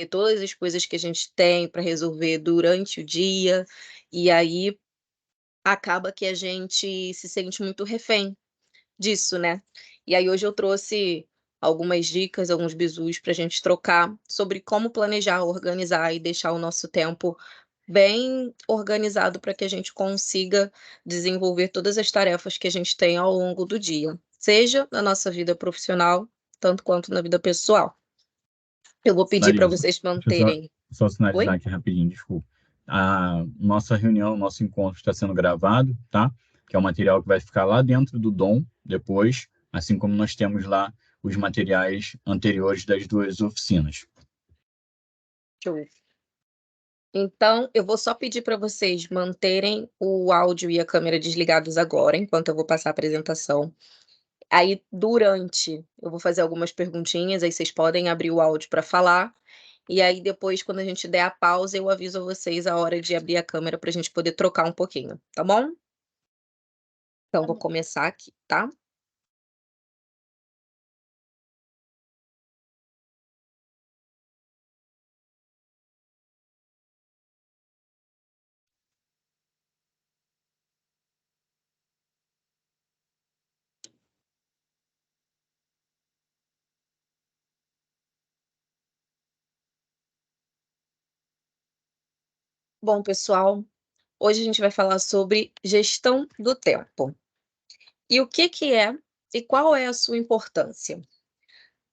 todas as coisas que a gente tem para resolver durante o dia, e aí acaba que a gente se sente muito refém disso, né. E aí hoje eu trouxe algumas dicas, alguns bizus para a gente trocar sobre como planejar, organizar e deixar o nosso tempo bem organizado para que a gente consiga desenvolver todas as tarefas que a gente tem ao longo do dia, seja na nossa vida profissional, tanto quanto na vida pessoal. Eu vou pedir para Larissa, vocês deixa eu só, manterem. só Oi? sinalizar aqui rapidinho, desculpa. A nossa reunião, nosso encontro está sendo gravado, tá? Que é o material que vai ficar lá dentro do Dom depois, assim como nós temos lá os materiais anteriores das duas oficinas. Show. Então, eu vou só pedir para vocês manterem o áudio e a câmera desligados agora, enquanto eu vou passar a apresentação. Aí, durante, eu vou fazer algumas perguntinhas, aí vocês podem abrir o áudio para falar. E aí, depois, quando a gente der a pausa, eu aviso a vocês a hora de abrir a câmera para a gente poder trocar um pouquinho, tá bom? Então, vou começar aqui, tá? Bom, pessoal, hoje a gente vai falar sobre gestão do tempo. E o que que é e qual é a sua importância?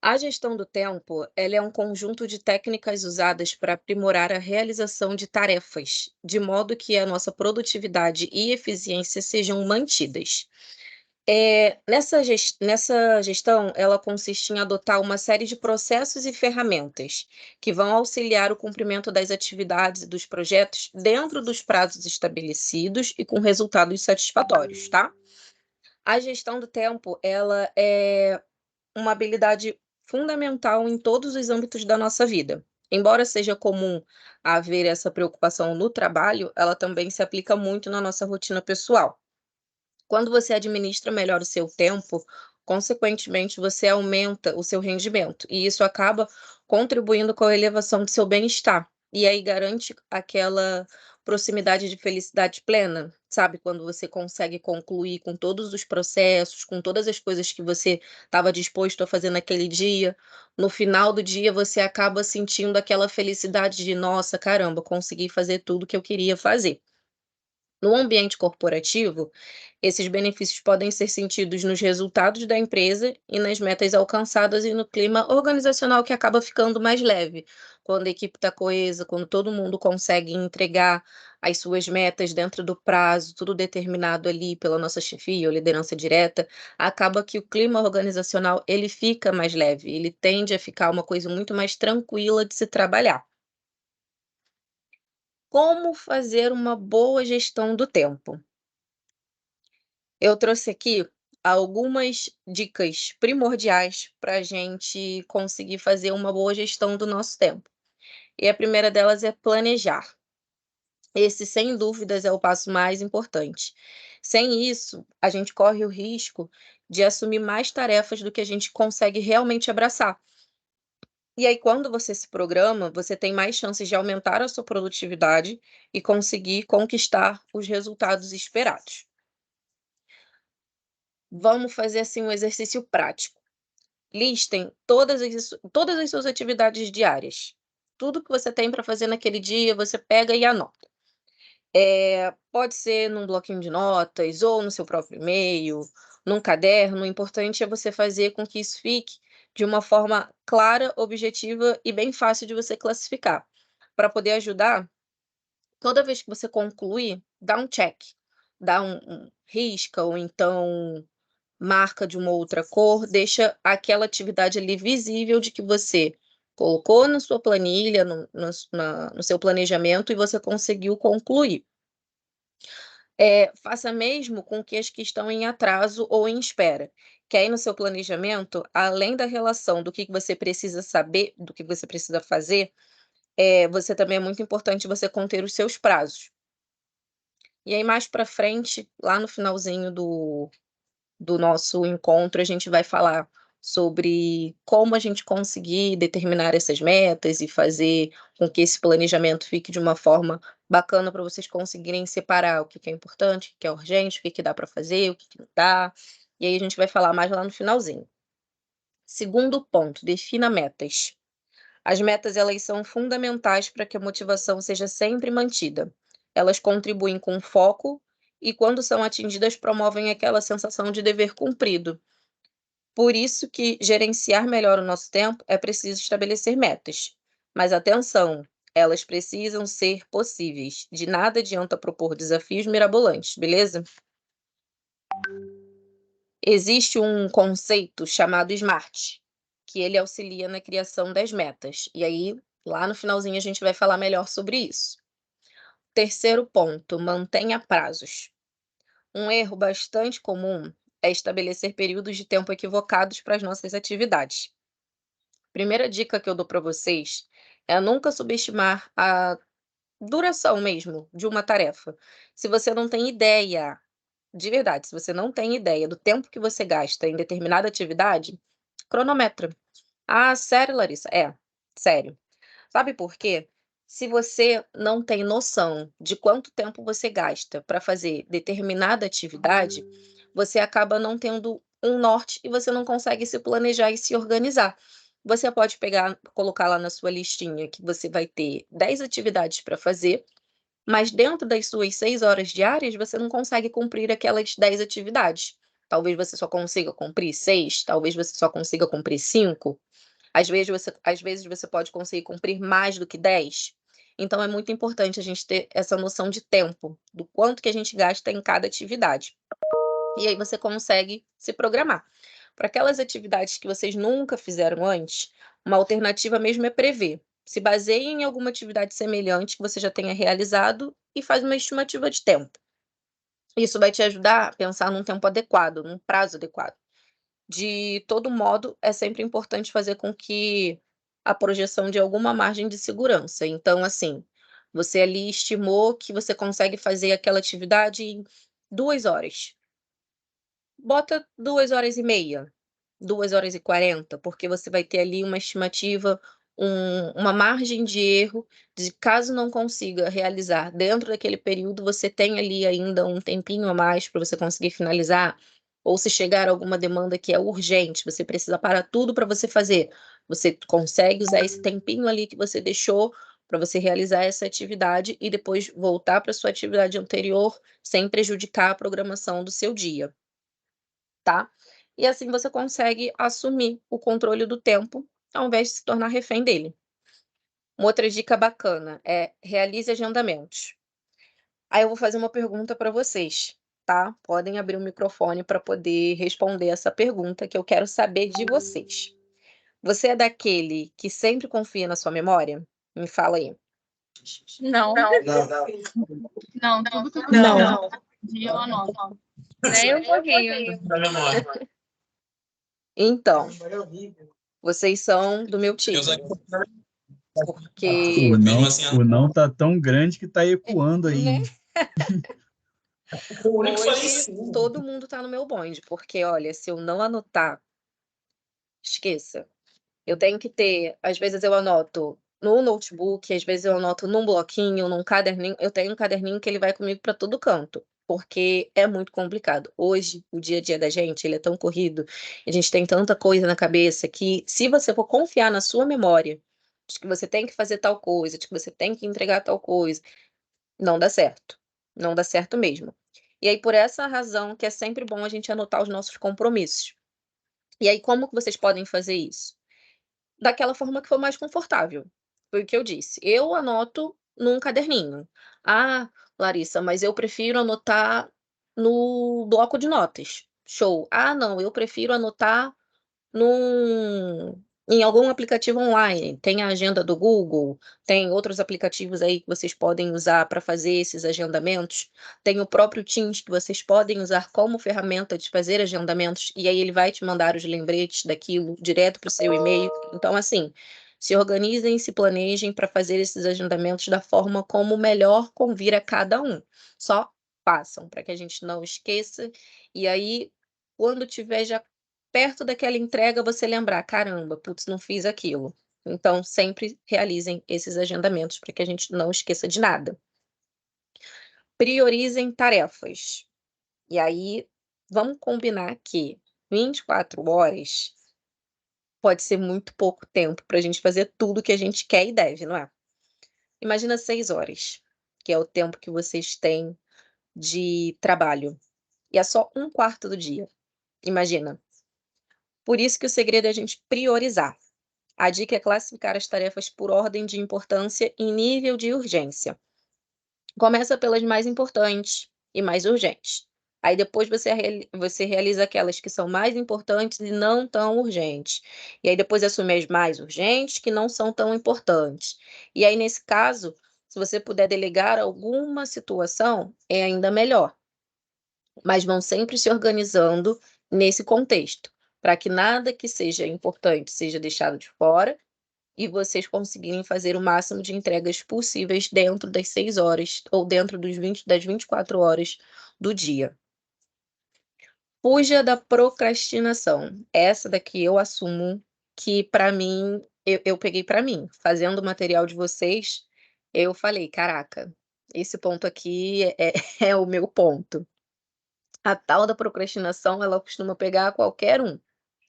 A gestão do tempo, ela é um conjunto de técnicas usadas para aprimorar a realização de tarefas, de modo que a nossa produtividade e eficiência sejam mantidas. Nessa gestão, ela consiste em adotar uma série de processos e ferramentas que vão auxiliar o cumprimento das atividades e dos projetos dentro dos prazos estabelecidos e com resultados satisfatórios, tá? A gestão do tempo, ela é uma habilidade fundamental em todos os âmbitos da nossa vida. Embora seja comum haver essa preocupação no trabalho, ela também se aplica muito na nossa rotina pessoal. Quando você administra melhor o seu tempo, consequentemente, você aumenta o seu rendimento, e isso acaba contribuindo com a elevação do seu bem-estar. E aí garante aquela proximidade de felicidade plena, sabe? Quando você consegue concluir com todos os processos, com todas as coisas que você estava disposto a fazer naquele dia, no final do dia você acaba sentindo aquela felicidade de: "Nossa, caramba, consegui fazer tudo que eu queria fazer". No ambiente corporativo, esses benefícios podem ser sentidos nos resultados da empresa e nas metas alcançadas e no clima organizacional que acaba ficando mais leve. Quando a equipe está coesa, quando todo mundo consegue entregar as suas metas dentro do prazo, tudo determinado ali pela nossa chefia ou liderança direta, acaba que o clima organizacional ele fica mais leve, ele tende a ficar uma coisa muito mais tranquila de se trabalhar. Como fazer uma boa gestão do tempo? Eu trouxe aqui algumas dicas primordiais para a gente conseguir fazer uma boa gestão do nosso tempo. E a primeira delas é planejar. Esse, sem dúvidas, é o passo mais importante. Sem isso, a gente corre o risco de assumir mais tarefas do que a gente consegue realmente abraçar. E aí, quando você se programa, você tem mais chances de aumentar a sua produtividade e conseguir conquistar os resultados esperados. Vamos fazer assim um exercício prático. Listem todas as suas atividades diárias. Tudo que você tem para fazer naquele dia, você pega e anota. Pode ser num bloquinho de notas ou no seu próprio e-mail, num caderno, o importante é você fazer com que isso fique de uma forma clara, objetiva e bem fácil de você classificar, para poder ajudar, toda vez que você concluir, dá um check, dá um risca ou então marca de uma outra cor, deixa aquela atividade ali visível de que você colocou na sua planilha, no seu planejamento e você conseguiu concluir. Faça mesmo com que as que estão em atraso ou em espera, que aí no seu planejamento, além da relação do que você precisa saber, do que você precisa fazer, você também é muito importante você conter os seus prazos. E aí mais para frente, lá no finalzinho do nosso encontro, a gente vai falar sobre como a gente conseguir determinar essas metas e fazer com que esse planejamento fique de uma forma bacana para vocês conseguirem separar o que que é importante, o que que é urgente, o que que dá para fazer, o que que não dá. E aí a gente vai falar mais lá no finalzinho. Segundo ponto, defina metas. As metas, elas são fundamentais para que a motivação seja sempre mantida. Elas contribuem com foco e, quando são atingidas, promovem aquela sensação de dever cumprido. Por isso que gerenciar melhor o nosso tempo é preciso estabelecer metas. Mas atenção, elas precisam ser possíveis. De nada adianta propor desafios mirabolantes, beleza? Existe um conceito chamado SMART, que ele auxilia na criação das metas. E aí, lá no finalzinho, a gente vai falar melhor sobre isso. Terceiro ponto, mantenha prazos. Um erro bastante comum é estabelecer períodos de tempo equivocados para as nossas atividades. Primeira dica que eu dou para vocês é nunca subestimar a duração mesmo de uma tarefa. Se você não tem ideia, de verdade, se você não tem ideia do tempo que você gasta em determinada atividade, cronometra. Ah, sério, Larissa? É, sério. Sabe por quê? Se você não tem noção de quanto tempo você gasta para fazer determinada atividade, você acaba não tendo um norte e você não consegue se planejar e se organizar. Você pode pegar, colocar lá na sua listinha que você vai ter 10 atividades para fazer, mas dentro das suas 6 horas diárias, você não consegue cumprir aquelas 10 atividades. Talvez você só consiga cumprir 6, talvez você só consiga cumprir 5. Às vezes você pode conseguir cumprir mais do que 10. Então é muito importante a gente ter essa noção de tempo, do quanto que a gente gasta em cada atividade. E aí você consegue se programar. Para aquelas atividades que vocês nunca fizeram antes, uma alternativa mesmo é prever. Se baseie em alguma atividade semelhante que você já tenha realizado e faz uma estimativa de tempo. Isso vai te ajudar a pensar num tempo adequado, num prazo adequado. De todo modo, é sempre importante fazer com que a projeção de alguma margem de segurança. Então, assim, você ali estimou que você consegue fazer aquela atividade em 2 horas. Bota 2 horas e meia, 2 horas e 40, porque você vai ter ali uma estimativa, uma margem de erro, de caso não consiga realizar dentro daquele período, você tem ali ainda um tempinho a mais para você conseguir finalizar, ou se chegar alguma demanda que é urgente, você precisa parar tudo para você fazer, você consegue usar esse tempinho ali que você deixou para você realizar essa atividade e depois voltar para sua atividade anterior, sem prejudicar a programação do seu dia, tá? E assim você consegue assumir o controle do tempo, ao invés de se tornar refém dele. Uma outra dica bacana é realize agendamentos. Aí eu vou fazer uma pergunta para vocês, tá? Podem abrir o microfone para poder responder essa pergunta que eu quero saber de vocês. Você é daquele que sempre confia na sua memória? Me fala aí. Não, Não. não, tudo que eu Não. dia eu anoto. Nem um pouquinho. Então, vocês são do meu time. Porque O não tá tão grande que tá ecoando aí. Né? O único que falei Hoje sim. todo mundo tá no meu bonde, porque olha, se eu não anotar, esqueça. Eu tenho que ter, às vezes eu anoto no notebook, às vezes eu anoto num bloquinho, num caderninho. Eu tenho um caderninho que ele vai comigo para todo canto, porque é muito complicado. Hoje, o dia a dia da gente, ele é tão corrido, a gente tem tanta coisa na cabeça que, se você for confiar na sua memória, de que você tem que fazer tal coisa, de que você tem que entregar tal coisa, não dá certo. Não dá certo mesmo. E aí, por essa razão que é sempre bom a gente anotar os nossos compromissos. E aí, como que vocês podem fazer isso? Daquela forma que for mais confortável. Foi o que eu disse. Eu anoto num caderninho. Ah, Larissa, mas eu prefiro anotar no bloco de notas. Show. Ah, não, eu prefiro anotar num em algum aplicativo online. Tem a agenda do Google, tem outros aplicativos aí que vocês podem usar para fazer esses agendamentos. Tem o próprio Teams que vocês podem usar como ferramenta de fazer agendamentos, e aí ele vai te mandar os lembretes daquilo direto para o seu e-mail. Então, assim, se organizem, se planejem para fazer esses agendamentos da forma como melhor convir a cada um. Só façam, para que a gente não esqueça. E aí, quando tiver já perto daquela entrega você lembrar, caramba, putz, não fiz aquilo. Então, sempre realizem esses agendamentos para que a gente não esqueça de nada. Priorizem tarefas. E aí, vamos combinar que 24 horas pode ser muito pouco tempo para a gente fazer tudo que a gente quer e deve, não é? Imagina 6 horas, que é o tempo que vocês têm de trabalho. E é só 1/4 do dia. Imagina. Por isso que o segredo é a gente priorizar. A dica é classificar as tarefas por ordem de importância e nível de urgência. Começa pelas mais importantes e mais urgentes. Aí depois você realiza aquelas que são mais importantes e não tão urgentes. E aí depois assume as mais urgentes que não são tão importantes. E aí, nesse caso, se você puder delegar alguma situação, é ainda melhor. Mas vão sempre se organizando nesse contexto, para que nada que seja importante seja deixado de fora e vocês conseguirem fazer o máximo de entregas possíveis dentro das 6 horas ou dentro das 24 horas do dia. Fuja da procrastinação. Essa daqui eu assumo que para mim, eu peguei para mim. Fazendo o material de vocês, eu falei: "Caraca, esse ponto aqui é o meu ponto". A tal da procrastinação, ela costuma pegar qualquer um.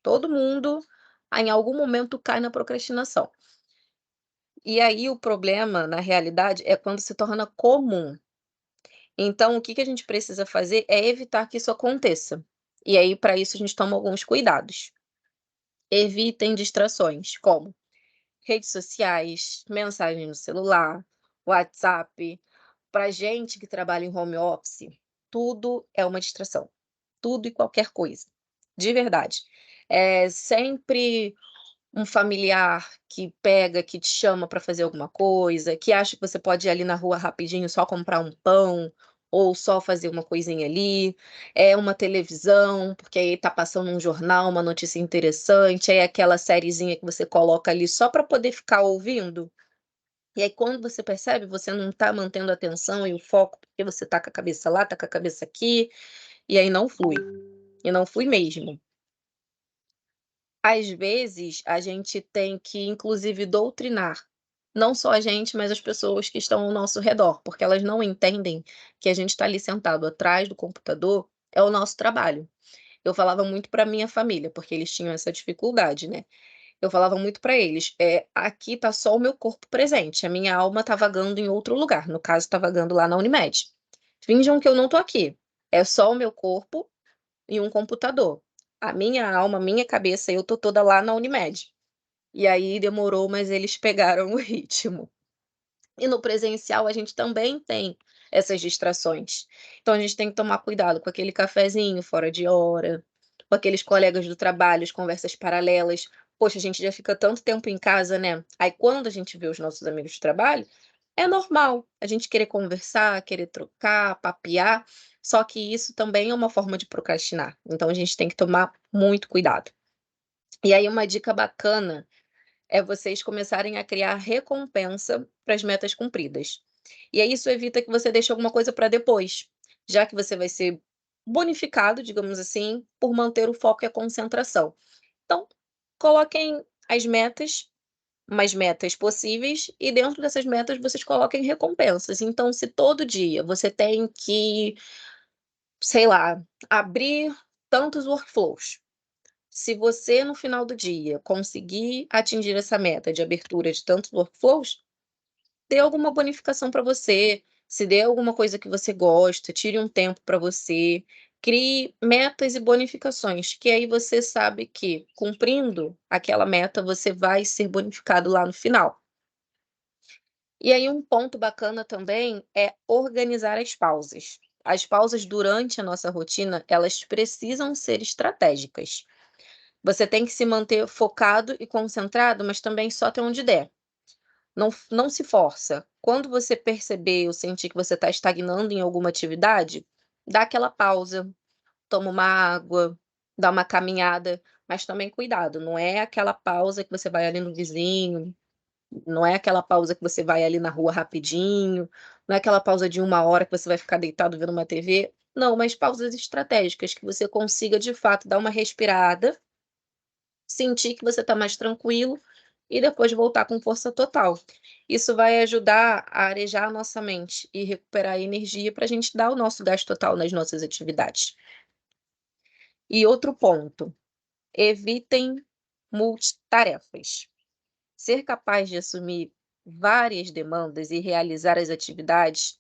Todo mundo, em algum momento, cai na procrastinação. E aí o problema, na realidade, é quando se torna comum. Então, o que que a gente precisa fazer é evitar que isso aconteça. E aí, para isso, a gente toma alguns cuidados. Evitem distrações, como redes sociais, mensagem no celular, WhatsApp. Para gente que trabalha em home office, tudo é uma distração. Tudo e qualquer coisa. De verdade. É sempre um familiar que pega, que te chama para fazer alguma coisa, que acha que você pode ir ali na rua rapidinho só comprar um pão, ou só fazer uma coisinha ali, é uma televisão, porque aí tá passando um jornal, uma notícia interessante, aí é aquela sériezinha que você coloca ali só para poder ficar ouvindo, e aí quando você percebe, você não tá mantendo a atenção e o foco, porque você tá com a cabeça lá, tá com a cabeça aqui, e aí não flui, e não flui mesmo. Às vezes, a gente tem que inclusive doutrinar, não só a gente, mas as pessoas que estão ao nosso redor, porque elas não entendem que a gente está ali sentado atrás do computador, é o nosso trabalho. Eu falava muito para minha família, porque eles tinham essa dificuldade, né. Eu falava muito para eles, aqui tá só o meu corpo presente, a minha alma tá vagando em outro lugar, no caso tá vagando lá na Unimed. Finjam que eu não tô aqui, é só o meu corpo em um computador. A minha alma, a minha cabeça, eu tô toda lá na Unimed. E aí demorou, mas eles pegaram o ritmo. E no presencial a gente também tem essas distrações. Então a gente tem que tomar cuidado com aquele cafezinho fora de hora, com aqueles colegas do trabalho, as conversas paralelas. Poxa, a gente já fica tanto tempo em casa, né? Aí quando a gente vê os nossos amigos de trabalho, é normal a gente querer conversar, querer trocar, papear, só que isso também é uma forma de procrastinar. Então a gente tem que tomar muito cuidado. E aí uma dica bacana é vocês começarem a criar recompensa para as metas cumpridas. E aí isso evita que você deixe alguma coisa para depois, já que você vai ser bonificado, digamos assim, por manter o foco e a concentração. Então, coloquem as metas, umas metas possíveis, e dentro dessas metas vocês coloquem recompensas. Então, se todo dia você tem que, sei lá, abrir tantos workflows, se você no final do dia conseguir atingir essa meta de abertura de tantos workflows, dê alguma bonificação para você, se dê alguma coisa que você gosta, tire um tempo para você, crie metas e bonificações, que aí você sabe que cumprindo aquela meta você vai ser bonificado lá no final. E aí um ponto bacana também é organizar as pausas. As pausas durante a nossa rotina, elas precisam ser estratégicas. Você tem que se manter focado e concentrado, mas também só até onde der. Não se força. Quando você perceber ou sentir que você está estagnando em alguma atividade, dá aquela pausa, toma uma água, dá uma caminhada, mas também cuidado, não é aquela pausa que você vai ali no vizinho, não é aquela pausa que você vai ali na rua rapidinho, não é aquela pausa de 1 hora que você vai ficar deitado vendo uma TV. Não, mas pausas estratégicas que você consiga de fato dar uma respirada sentir que você está mais tranquilo e depois voltar com força total. Isso vai ajudar a arejar a nossa mente e recuperar a energia para a gente dar o nosso gás total nas nossas atividades. E outro ponto, evitem multitarefas. Ser capaz de assumir várias demandas e realizar as atividades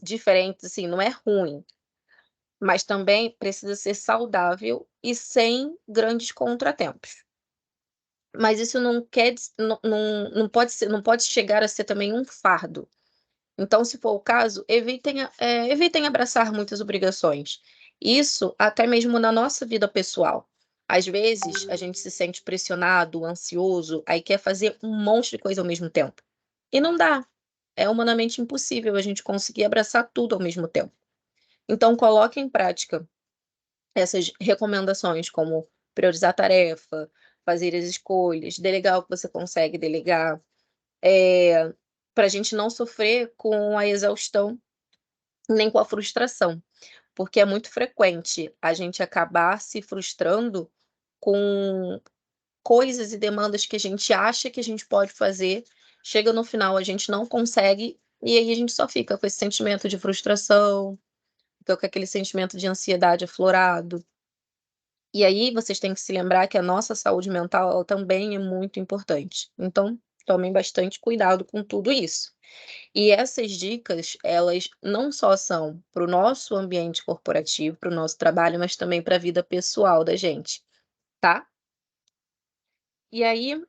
diferentes, assim, não é ruim, mas também precisa ser saudável e sem grandes contratempos. Mas isso não quer dizer, não pode chegar a ser também um fardo. Então, se for o caso, evitem abraçar muitas obrigações. Isso até mesmo na nossa vida pessoal. Às vezes, a gente se sente pressionado, ansioso, aí quer fazer um monte de coisa ao mesmo tempo. E não dá. É humanamente impossível a gente conseguir abraçar tudo ao mesmo tempo. Então, coloque em prática essas recomendações, como priorizar a tarefa, fazer as escolhas, delegar o que você consegue delegar, para a gente não sofrer com a exaustão nem com a frustração, porque é muito frequente a gente acabar se frustrando com coisas e demandas que a gente acha que a gente pode fazer, chega no final a gente não consegue, e aí a gente só fica com esse sentimento de frustração, fica com aquele sentimento de ansiedade aflorado. E aí vocês têm que se lembrar que a nossa saúde mental ela também é muito importante. Então, tomem bastante cuidado com tudo isso. E essas dicas, elas não só são para o nosso ambiente corporativo, para o nosso trabalho, mas também para a vida pessoal da gente, tá? E aí,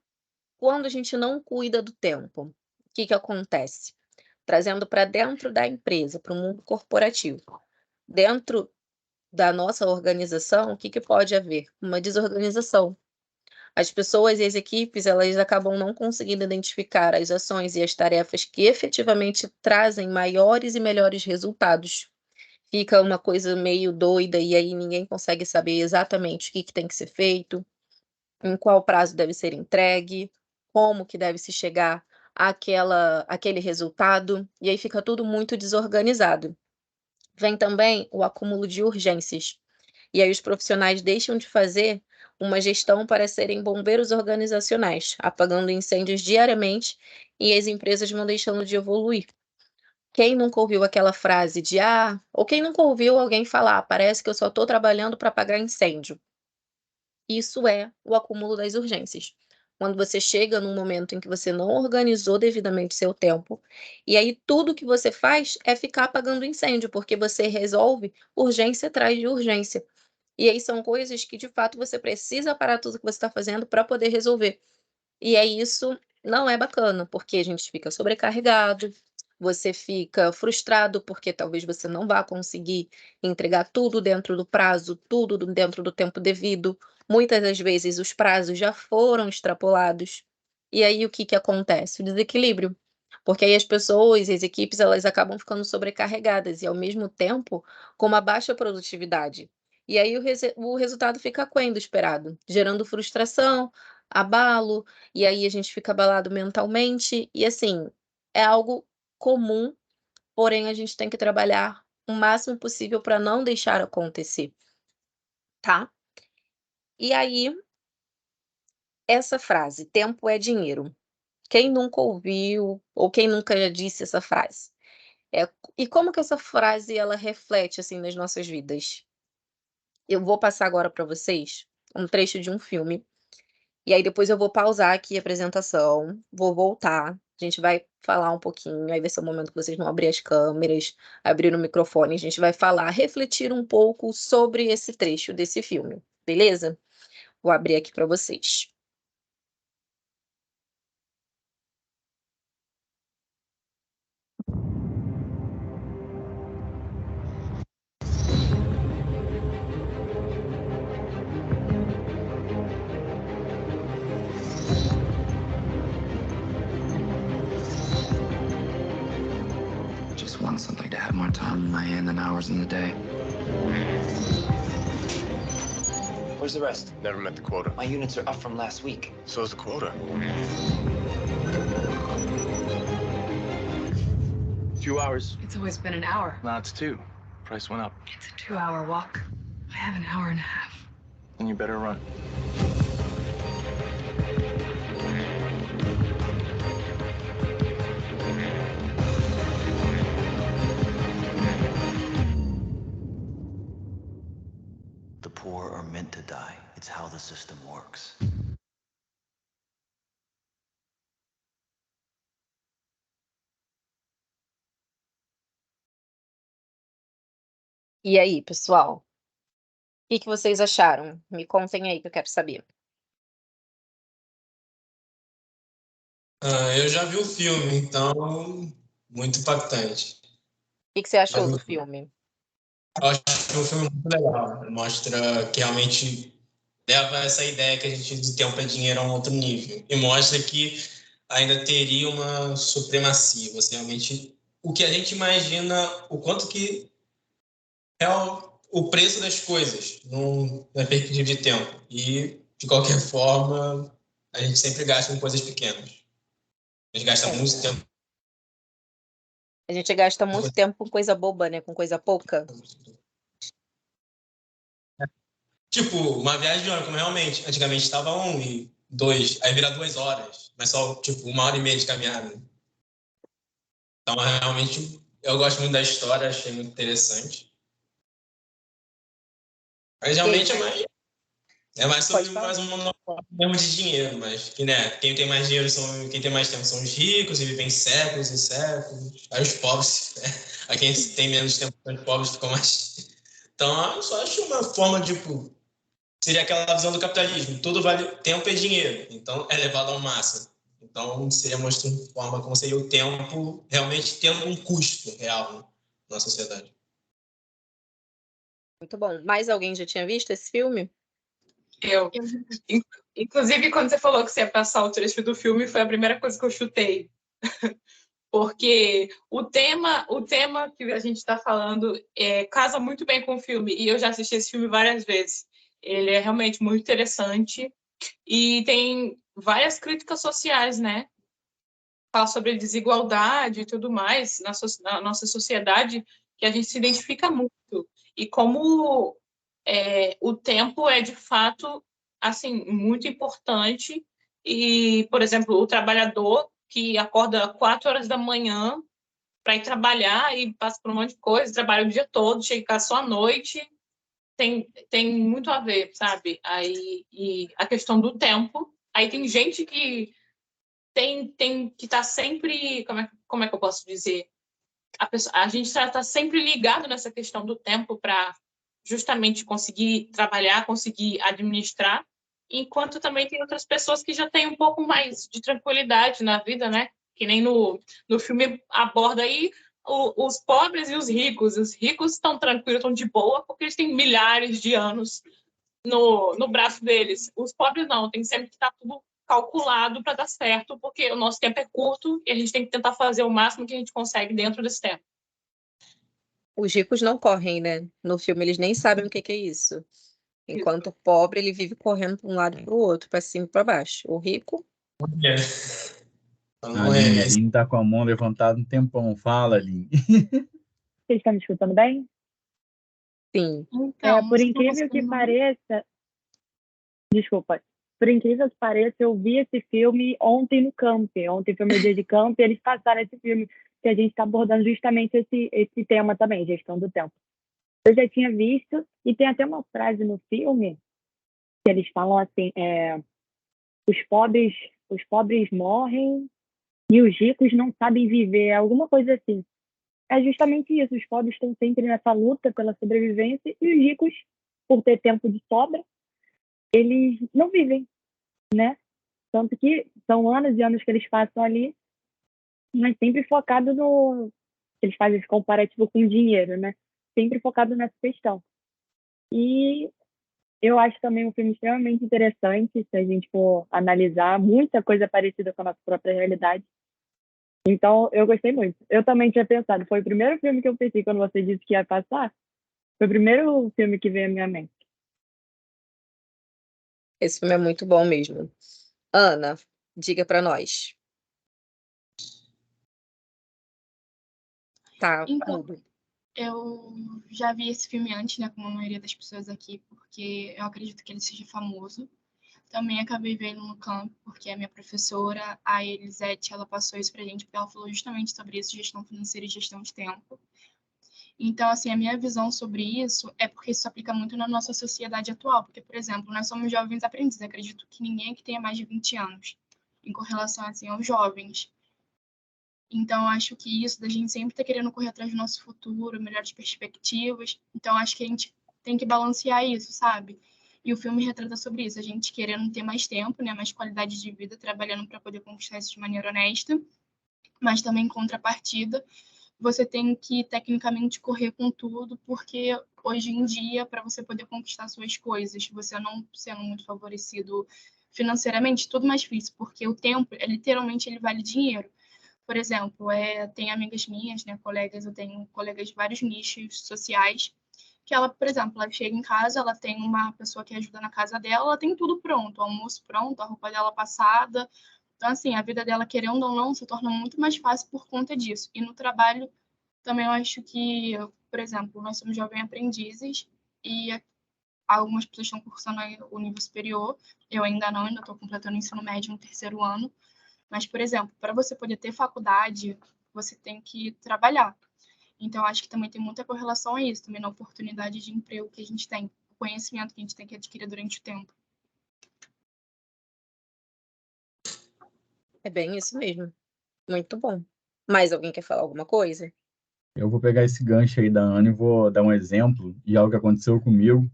quando a gente não cuida do tempo, o que que acontece? Trazendo para dentro da empresa, para o mundo corporativo. Dentro da nossa organização, o que que pode haver? Uma desorganização. As pessoas e as equipes, elas acabam não conseguindo identificar as ações e as tarefas que efetivamente trazem maiores e melhores resultados. Fica uma coisa meio doida e aí ninguém consegue saber exatamente o que que tem que ser feito, em qual prazo deve ser entregue, como que deve se chegar àquele resultado, e aí fica tudo muito desorganizado. Vem também o acúmulo de urgências. E aí os profissionais deixam de fazer uma gestão para serem bombeiros organizacionais, apagando incêndios diariamente e as empresas vão deixando de evoluir. Quem nunca ouviu aquela frase de ou quem nunca ouviu alguém falar, parece que eu só estou trabalhando para apagar incêndio. Isso é o acúmulo das urgências. Quando você chega num momento em que você não organizou devidamente seu tempo, e aí tudo que você faz é ficar apagando incêndio, porque você resolve urgência atrás de urgência. E aí são coisas que de fato você precisa parar tudo que você está fazendo para poder resolver. E aí isso não é bacana, porque a gente fica sobrecarregado, você fica frustrado, porque talvez você não vá conseguir entregar tudo dentro do prazo, tudo dentro do tempo devido. Muitas das vezes os prazos já foram extrapolados. E aí o que que acontece? O desequilíbrio. Porque aí as pessoas e as equipes, elas acabam ficando sobrecarregadas e ao mesmo tempo com uma baixa produtividade. E aí o resultado fica aquém do esperado, gerando frustração, abalo, e aí a gente fica abalado mentalmente, e assim, é algo comum, porém a gente tem que trabalhar o máximo possível para não deixar acontecer, tá? E aí, essa frase, tempo é dinheiro. Quem nunca ouviu ou quem nunca já disse essa frase? É, e como que essa frase ela reflete assim nas nossas vidas? Eu vou passar agora para vocês um trecho de um filme. E aí depois eu vou pausar aqui a apresentação, vou voltar, a gente vai falar um pouquinho, aí vai ser o momento que vocês vão abrir as câmeras, abrir o microfone, a gente vai falar, refletir um pouco sobre esse trecho desse filme, beleza? Vou abrir aqui para vocês. Just want something to have more time in my hand than hours in the day. Where's the rest? Never met the quota. My units are up from last week. So is the quota. Few hours. It's always been an hour. Now it's 2. Price went up. It's a 2-hour walk. I have an hour and a half. Then you better run. system works. E aí, pessoal? O que vocês acharam? Me contem aí que eu quero saber. Eu já vi o filme, então, muito impactante. O que você achou Mas do filme? eu acho que é um filme muito legal. Mostra que realmente leva essa ideia que a gente de tempo é dinheiro a um outro nível. E mostra que ainda teria uma supremacia. Você realmente... O que a gente imagina, o quanto que é o preço das coisas na perspectiva de tempo. E, de qualquer forma, a gente sempre gasta com coisas pequenas. A gente gasta É, muito tempo. a gente gasta muito tempo com coisa boba, né? Com coisa pouca. Tipo, uma viagem de ônibus, como realmente, antigamente estava 1 e 2, aí vira 2 horas, mas só, tipo, 1 hora e meia de caminhada. Então, realmente, eu gosto muito da história, achei muito interessante. Mas realmente é mais sobre Pode falar. mais um monopólio mesmo de dinheiro, mas que, né, quem tem mais dinheiro quem tem mais tempo são os ricos e vivem séculos e séculos. Aí os pobres, aí quem tem menos tempo, os pobres ficam mais. Então, eu só acho uma forma, tipo, seria aquela visão do capitalismo. Tudo vale, tempo é dinheiro, então é levado ao máximo. Então seria mostrando forma como seria o tempo realmente tendo um custo real na sociedade. Muito bom. Mais alguém já tinha visto esse filme? Eu. Inclusive, quando você falou que você ia passar o trecho do filme, foi a primeira coisa que eu chutei. Porque o tema que a gente está falando casa muito bem com o filme. E eu já assisti esse filme várias vezes. Ele é realmente muito interessante. E tem várias críticas sociais, né? Fala sobre desigualdade e tudo mais na nossa sociedade, que a gente se identifica muito. E como o tempo é, de fato, assim, muito importante. E, por exemplo, o trabalhador que acorda 4 horas da manhã para ir trabalhar e passa por um monte de coisa, trabalha o dia todo, chega em casa só à noite, tem muito a ver, sabe? Aí, e a questão do tempo. Aí tem gente que tem que estar sempre, como é que eu posso dizer? A gente está sempre ligado nessa questão do tempo para justamente conseguir trabalhar, conseguir administrar, enquanto também tem outras pessoas que já têm um pouco mais de tranquilidade na vida, né? Que nem no filme aborda aí os pobres e os ricos. Os ricos estão tranquilos, estão de boa, porque eles têm milhares de anos no braço deles. Os pobres não, tem sempre que estar tudo calculado para dar certo, porque o nosso tempo é curto e a gente tem que tentar fazer o máximo que a gente consegue dentro desse tempo. Os ricos não correm, né? No filme eles nem sabem o que é isso. Enquanto o pobre, ele vive correndo para um lado e para o outro, para cima e para baixo. O rico, A Não Aline, a é isso. Aline tá com a mão levantada um tempão. Fala, Aline. Vocês estão me escutando bem? sim. Então, Por incrível que pareça, desculpa, por incrível que pareça, eu vi esse filme ontem no camp. Ontem foi meu dia de camp e eles passaram esse filme que a gente está abordando justamente esse tema também, gestão do tempo. Eu já tinha visto e tem até uma frase no filme que eles falam assim, os pobres morrem e os ricos não sabem viver, alguma coisa assim. É justamente isso, os pobres estão sempre nessa luta pela sobrevivência e os ricos, por ter tempo de sobra, eles não vivem, né? Tanto que são anos e anos que eles passam ali, mas sempre focado no... Eles fazem esse comparativo com dinheiro, né? Sempre focado nessa questão. E eu acho também um filme extremamente interessante, se a gente for analisar muita coisa parecida com a nossa própria realidade. Então, eu gostei muito. Eu também tinha pensado, foi o primeiro filme que eu pensei quando você disse que ia passar, foi o primeiro filme que veio à minha mente. Esse filme é muito bom mesmo. Ana, diga para nós. Tá, Então, mudo. eu já vi esse filme antes, né, como a maioria das pessoas aqui, porque eu acredito que ele seja famoso. Também acabei vendo no campo, porque a minha professora, a Elisete, ela passou isso pra gente, porque ela falou justamente sobre isso, gestão financeira e gestão de tempo. Então, assim, a minha visão sobre isso é porque isso se aplica muito na nossa sociedade atual. Porque, por exemplo, nós somos jovens aprendizes. Acredito que ninguém aqui tenha mais de 20 anos em correlação, assim, aos jovens. Então, acho que isso da gente sempre estar querendo correr atrás do nosso futuro, melhores perspectivas. Então, acho que a gente tem que balancear isso, sabe? E o filme retrata sobre isso. A gente querendo ter mais tempo, né? Mais qualidade de vida, trabalhando para poder conquistar isso de maneira honesta. Mas também, em contrapartida, você tem que, tecnicamente, correr com tudo, porque hoje em dia, para você poder conquistar suas coisas, você não sendo muito favorecido financeiramente, tudo mais difícil, porque o tempo, literalmente, ele vale dinheiro. Por exemplo, tem amigas minhas, né, colegas, eu tenho colegas de vários nichos sociais, que ela, por exemplo, ela chega em casa, ela tem uma pessoa que ajuda na casa dela, ela tem tudo pronto, o almoço pronto, a roupa dela passada. Então, assim, a vida dela, querendo ou não, se torna muito mais fácil por conta disso. E no trabalho, também eu acho que, por exemplo, nós somos jovens aprendizes e algumas pessoas estão cursando o nível superior. Eu ainda não, ainda estou completando o ensino médio no 3º ano. Mas, por exemplo, para você poder ter faculdade, você tem que trabalhar. Então, acho que também tem muita correlação a isso, também na oportunidade de emprego que a gente tem, o conhecimento que a gente tem que adquirir durante o tempo. É bem isso mesmo. Muito bom. Mais alguém quer falar alguma coisa? Eu vou pegar esse gancho aí da Ana e vou dar um exemplo de algo que aconteceu comigo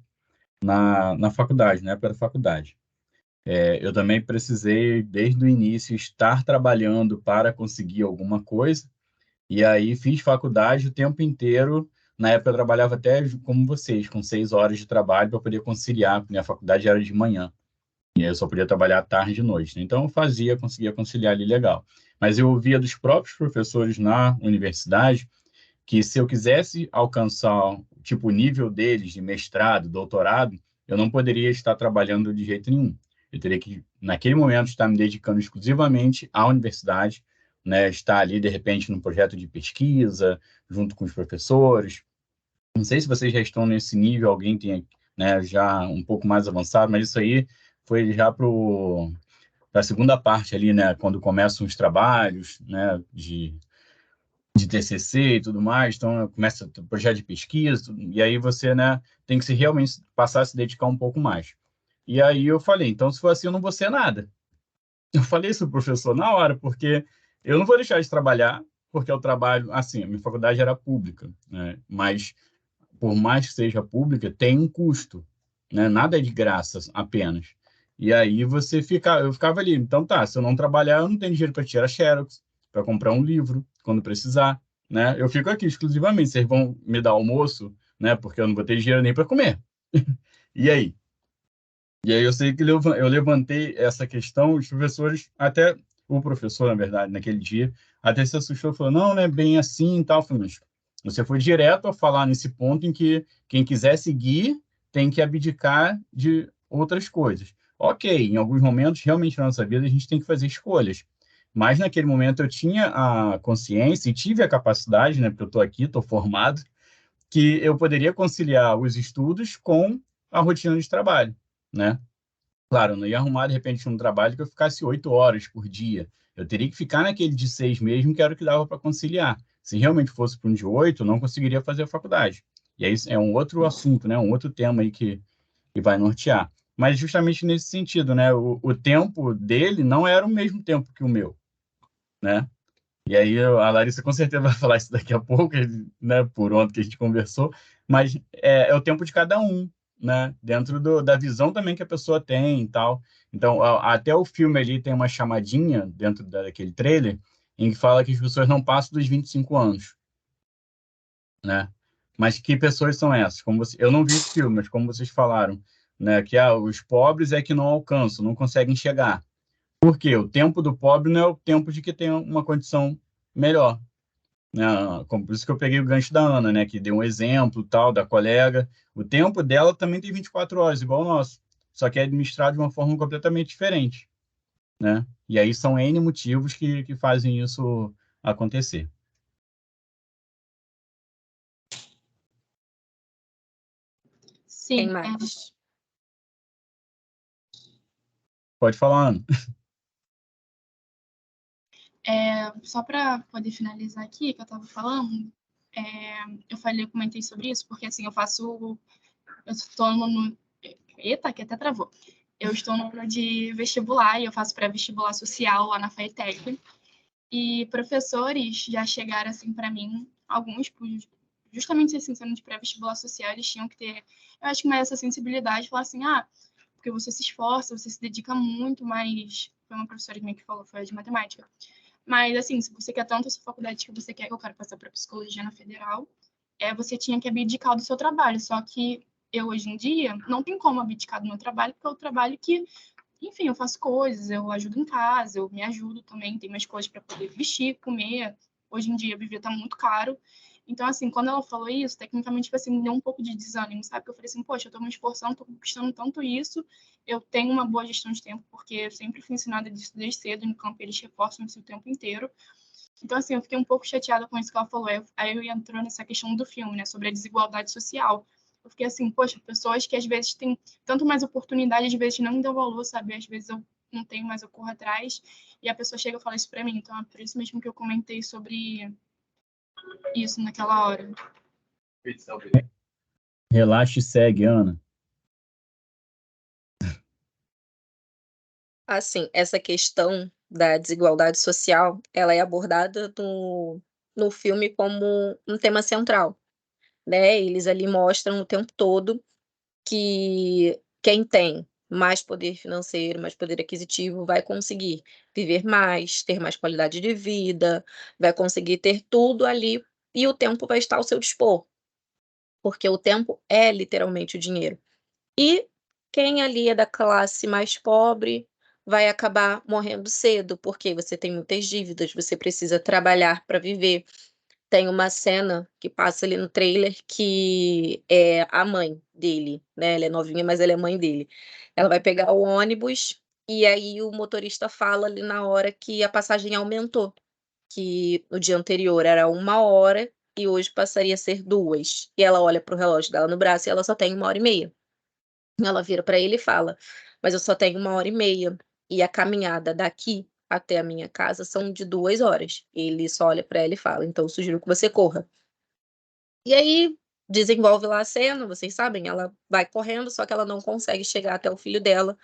na faculdade, na época da faculdade. Eu também precisei, desde o início, estar trabalhando para conseguir alguma coisa, e aí fiz faculdade o tempo inteiro. Na época eu trabalhava até como vocês, com 6 horas de trabalho para poder conciliar, porque minha faculdade era de manhã, e aí eu só podia trabalhar à tarde e noite, né? Então eu conseguia conciliar ali legal. Mas eu ouvia dos próprios professores na universidade que se eu quisesse alcançar, tipo, o nível deles de mestrado, doutorado, eu não poderia estar trabalhando de jeito nenhum. Eu teria que, naquele momento, estar me dedicando exclusivamente à universidade, né? Estar ali, de repente, num projeto de pesquisa, junto com os professores. Não sei se vocês já estão nesse nível, alguém tem, né, já um pouco mais avançado, mas isso aí foi já para a segunda parte ali, né? Quando começam os trabalhos, né? De TCC e tudo mais, então começa o projeto de pesquisa, e aí você, né, tem que se realmente passar a se dedicar um pouco mais. E aí eu falei, então se for assim, eu não vou ser nada. Eu falei isso pro professor na hora, porque eu não vou deixar de trabalhar, porque eu trabalho, assim, a minha faculdade era pública, né, mas por mais que seja pública, tem um custo, né, nada é de graça apenas. E aí eu ficava ali, então tá, se eu não trabalhar, eu não tenho dinheiro para tirar xerox, para comprar um livro quando precisar, né? Eu fico aqui exclusivamente, vocês vão me dar almoço, né? Porque eu não vou ter dinheiro nem para comer. E aí? E aí eu sei que eu levantei essa questão, os professores, até o professor, na verdade, naquele dia, até se assustou, falou, não, não é bem assim e tal. Eu falei, mas você foi direto a falar nesse ponto em que quem quiser seguir tem que abdicar de outras coisas. Ok, em alguns momentos, realmente, na nossa vida, a gente tem que fazer escolhas. Mas naquele momento eu tinha a consciência e tive a capacidade, né, porque eu estou aqui, estou formado, que eu poderia conciliar os estudos com a rotina de trabalho, né? Claro, eu não ia arrumar, de repente, um trabalho que eu ficasse 8 horas por dia. Eu teria que ficar naquele de 6 mesmo, que era o que dava para conciliar. Se realmente fosse para um de 8, eu não conseguiria fazer a faculdade. E aí é um outro assunto, né? Um outro tema aí que vai nortear. Mas justamente nesse sentido, né? O tempo dele não era o mesmo tempo que o meu, né? E aí a Larissa com certeza vai falar isso daqui a pouco, né, por ontem que a gente conversou, mas é o tempo de cada um, né, dentro da visão também que a pessoa tem e tal. Então, até o filme ali tem uma chamadinha dentro daquele trailer em que fala que as pessoas não passam dos 25 anos, né? Mas que pessoas são essas? Eu não vi o filme, mas como vocês falaram, né, que os pobres é que não alcançam, não conseguem chegar. Por quê? O tempo do pobre não é o tempo de que tem uma condição melhor, né? Por isso que eu peguei o gancho da Ana, né? Que deu um exemplo tal da colega. O tempo dela também tem 24 horas, igual o nosso, só que é administrado de uma forma completamente diferente, né? E aí são N motivos que fazem isso acontecer. Quem Sim, mais? Pode falar, Ana. só para poder finalizar aqui, que eu estava falando, eu comentei sobre isso, porque assim, eu estou no... Eita, que até travou. Eu estou no ano de vestibular e eu faço pré-vestibular social lá na FATEC. E professores já chegaram assim para mim, alguns, justamente assim, sendo de pré-vestibular social, eles tinham que ter, eu acho que mais essa sensibilidade, falar assim, porque você se esforça, você se dedica muito, mas foi uma professora também que falou, foi a de matemática. Mas assim, se você quer tanto essa faculdade que você quer, que eu quero passar para psicologia na federal, você tinha que abdicar do seu trabalho. Só que eu, hoje em dia, não tem como abdicar do meu trabalho, porque é o trabalho que, enfim, eu faço coisas, eu ajudo em casa, eu me ajudo também, tenho minhas coisas para poder vestir, comer. Hoje em dia, viver tá muito caro. Então, assim, quando ela falou isso, tecnicamente, tipo assim, me deu um pouco de desânimo, sabe? Porque eu falei assim, poxa, eu tô me esforçando, tô conquistando tanto isso, eu tenho uma boa gestão de tempo, porque eu sempre fui ensinada disso desde cedo, e no campo eles reforçam isso o tempo inteiro. Então, assim, eu fiquei um pouco chateada com isso que ela falou. Aí eu entrou nessa questão do filme, né, sobre a desigualdade social. Eu fiquei assim, poxa, pessoas que às vezes têm tanto mais oportunidade, às vezes não me dão valor, sabe? Às vezes eu não tenho, mas eu corro atrás, e a pessoa chega e fala isso pra mim. Então, é por isso mesmo que eu comentei sobre isso naquela hora. Relaxa e segue, Ana. Assim, essa questão da desigualdade social, ela é abordada no filme como um tema central, né? Eles ali mostram o tempo todo que quem tem mais poder financeiro, mais poder aquisitivo, vai conseguir viver mais, ter mais qualidade de vida, vai conseguir ter tudo ali e o tempo vai estar ao seu dispor, porque o tempo é literalmente o dinheiro. E quem ali é da classe mais pobre vai acabar morrendo cedo, porque você tem muitas dívidas, você precisa trabalhar para viver. Tem uma cena que passa ali no trailer que é a mãe dele, né? Ela é novinha, mas ela é mãe dele. Ela vai pegar o ônibus e aí o motorista fala ali na hora que a passagem aumentou, que no dia anterior era 1 hora e hoje passaria a ser 2. E ela olha para o relógio dela no braço e ela só tem 1 hora e meia. Ela vira para ele e fala: "Mas eu só tenho 1 hora e meia e a caminhada daqui até a minha casa são de 2 horas." Ele só olha para ela e fala: "Então eu sugiro que você corra." E aí desenvolve lá a cena, vocês sabem, ela vai correndo, só que ela não consegue chegar até o filho dela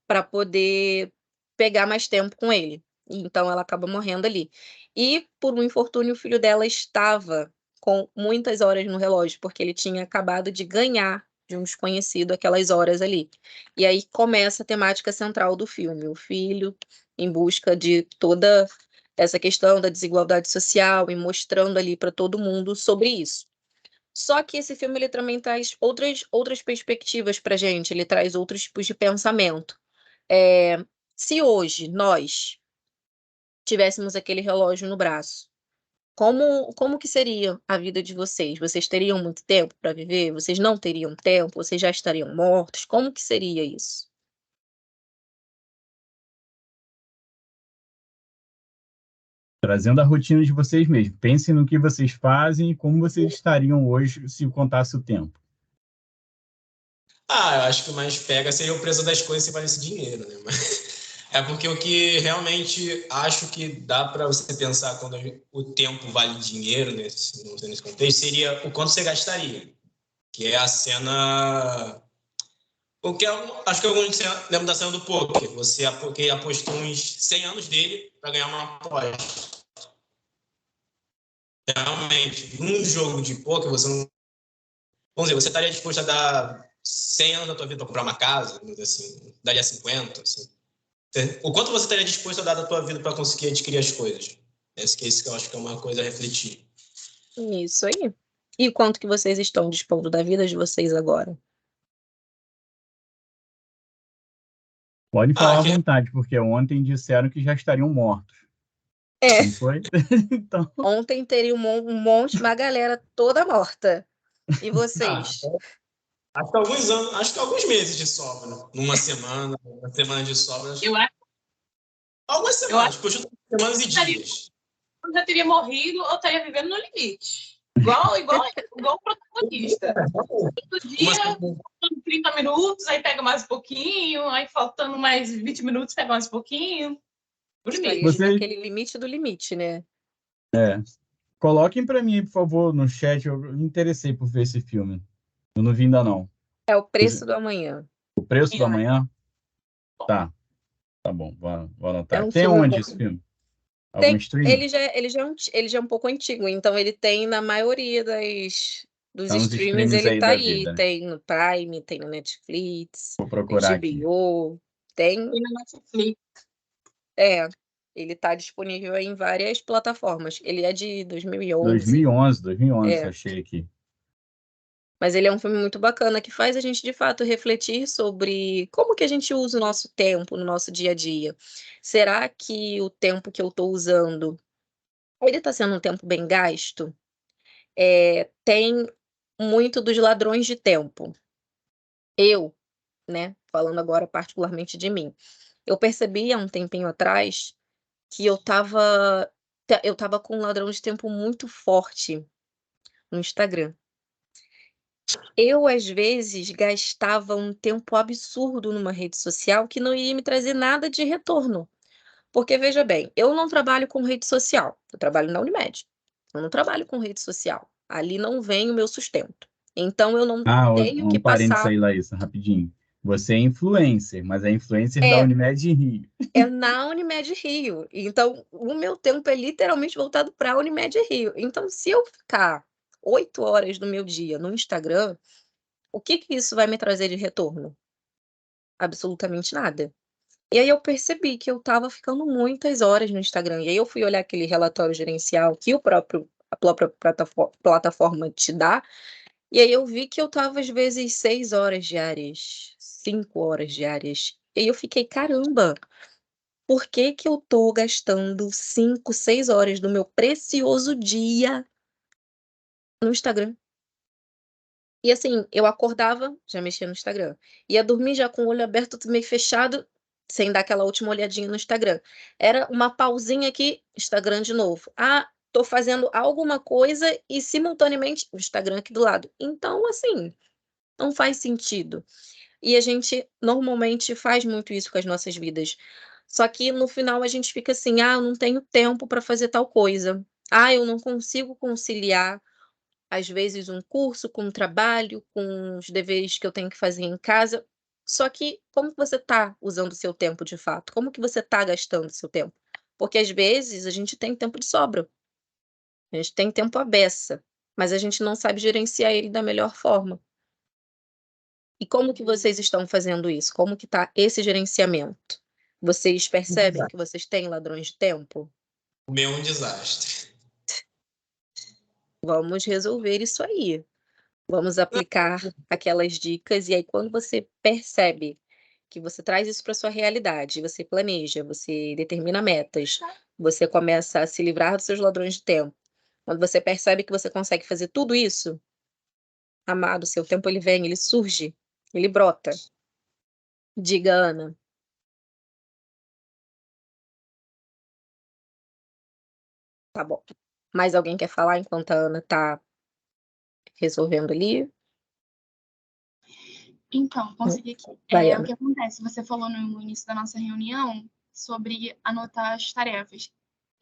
para poder pegar mais tempo com ele. Então ela acaba morrendo ali. E por um infortúnio, o filho dela estava com muitas horas no relógio, porque ele tinha acabado de ganhar de um desconhecido aquelas horas ali. E aí começa a temática central do filme, o filho em busca de toda essa questão da desigualdade social e mostrando ali para todo mundo sobre isso. Só que esse filme ele também traz outras perspectivas pra gente, ele traz outros tipos de pensamento. Se hoje nós tivéssemos aquele relógio no braço, como que seria a vida de vocês? Vocês teriam muito tempo para viver? Vocês não teriam tempo? Vocês já estariam mortos? Como que seria isso? Trazendo a rotina de vocês mesmos. Pensem no que vocês fazem e como vocês estariam hoje se contasse o tempo. Eu acho que o mais pega seria o preço das coisas se valesse dinheiro, né? É porque o que realmente acho que dá para você pensar quando o tempo vale dinheiro, nesse contexto, seria o quanto você gastaria. Que é a cena... acho que alguns lembram da cena do poker. Você apostou uns 100 anos dele para ganhar uma aposta. Realmente, num jogo de poker, você não... Vamos dizer, você estaria disposto a dar 100 anos da tua vida para comprar uma casa? Assim, daria 50, assim. O quanto você estaria disposto a dar da tua vida para conseguir adquirir as coisas? Esse que eu acho que é uma coisa a refletir. Isso aí. E quanto que vocês estão dispondo da vida de vocês agora? Pode falar à vontade, porque ontem disseram que já estariam mortos. Não foi? Então... Ontem teria uma galera toda morta. E vocês? Acho que alguns anos, acho que alguns meses de sobra. Uma semana de sobra. Eu acho. Algumas semanas, semanas e dias. Eu já teria morrido ou estaria vivendo no limite. Igual o protagonista. Todo dia, faltando 30 minutos, aí pega mais um pouquinho, aí faltando mais 20 minutos, pega mais um pouquinho. Estaria aquele limite do limite, né? Coloquem para mim, por favor, no chat. Eu me interessei por ver esse filme. Eu não vi ainda, não. É O Preço do Amanhã. O Preço do Amanhã? Tá bom. Vou É anotar. um Tem filme onde bom. esse filme? Algum streaming? Ele já é um pouco antigo, então ele tem na maioria dos Tá nos streamings, streamings ele aí tá da aí. vida. Tem no Prime, tem no Netflix, Vou procurar aqui. HBO, tem. E na Netflix. Ele tá disponível em várias plataformas. Ele é de 2011, 2011, É. achei aqui. mas ele é um filme muito bacana que faz a gente, de fato, refletir sobre como que a gente usa o nosso tempo no nosso dia a dia. Será que o tempo que eu estou usando, ele está sendo um tempo bem gasto? Tem muito dos ladrões de tempo. Eu, né, falando agora particularmente de mim, eu percebi há um tempinho atrás que eu tava com um ladrão de tempo muito forte no Instagram. Eu, às vezes, gastava um tempo absurdo numa rede social que não iria me trazer nada de retorno. Porque, veja bem, eu não trabalho com rede social, eu trabalho na Unimed. Eu não trabalho com rede social. Ali não vem o meu sustento. Então, eu não tenho que Um parênteses passar. aí, Laísa, rapidinho. Você é influencer, mas é influencer da É, Unimed Rio. é na Unimed Rio. Então, o meu tempo é literalmente voltado para a Unimed Rio. Então, se eu ficar 8 horas do meu dia no Instagram, o que isso vai me trazer de retorno? Absolutamente nada. E aí eu percebi que eu estava ficando muitas horas no Instagram. E aí eu fui olhar aquele relatório gerencial que a própria plataforma te dá, e aí eu vi que eu estava às vezes 6 horas diárias, 5 horas diárias. E aí eu fiquei: "Caramba, por que que eu tô gastando 5, 6 horas do meu precioso dia no Instagram?". E assim, eu acordava, já mexia no Instagram. Ia dormir já com o olho aberto, tudo meio fechado, sem dar aquela última olhadinha no Instagram. Era uma pausinha aqui, Instagram de novo. Ah, tô fazendo alguma coisa e simultaneamente o Instagram aqui do lado. Então, assim, não faz sentido. E a gente normalmente faz muito isso com as nossas vidas. Só que no final a gente fica assim: "Ah, eu não tenho tempo para fazer tal coisa. Ah, eu não consigo conciliar às vezes um curso com o trabalho, com os deveres que eu tenho que fazer em casa". Só que como que você está usando o seu tempo de fato? Como que você está gastando o seu tempo? Porque às vezes a gente tem tempo de sobra, a gente tem tempo à beça, mas a gente não sabe gerenciar ele da melhor forma. E como que vocês estão fazendo isso? Como que está esse gerenciamento? Vocês percebem que vocês têm ladrões de tempo? O meu é um desastre. Vamos resolver isso aí. Vamos aplicar aquelas dicas, e aí quando você percebe que você traz isso para sua realidade, você planeja, você determina metas, você começa a se livrar dos seus ladrões de tempo. Quando você percebe que você consegue fazer tudo isso, amado, seu tempo ele vem, ele surge, ele brota. Diga, Ana. Tá bom. Mais alguém quer falar enquanto a Ana tá resolvendo ali? Então, consegui aqui. Vai, O Ana. que acontece? Você falou no início da nossa reunião sobre anotar as tarefas.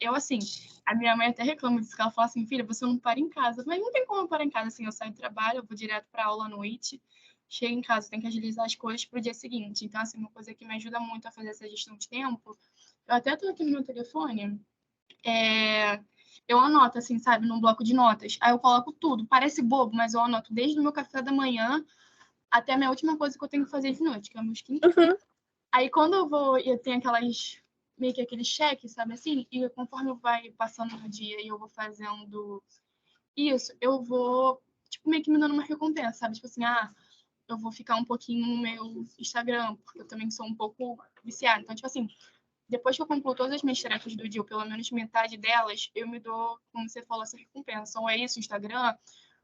Eu, assim, a minha mãe até reclama disso, que ela fala assim: "Filha, você não para em casa". Mas não tem como eu parar em casa, assim, eu saio do trabalho, eu vou direto para aula à noite, chego em casa, tenho que agilizar as coisas para o dia seguinte. Então, assim, uma coisa que me ajuda muito a fazer essa gestão de tempo, eu até tô aqui no meu telefone, eu anoto, assim, sabe, num bloco de notas. Aí eu coloco tudo. Parece bobo, mas eu anoto desde o meu café da manhã até a minha última coisa que eu tenho que fazer de noite, que é o meu skincare. Uhum. Aí quando eu vou, eu tenho meio que aquele cheque, sabe assim? E conforme vai passando o dia e eu vou fazendo isso, eu vou, tipo, meio que me dando uma recompensa, sabe? Tipo assim, eu vou ficar um pouquinho no meu Instagram, porque eu também sou um pouco viciada. Então, tipo assim, depois que eu concluo todas as minhas tarefas do dia, ou pelo menos metade delas, eu me dou, como você falou, essa recompensa. Ou é isso, Instagram,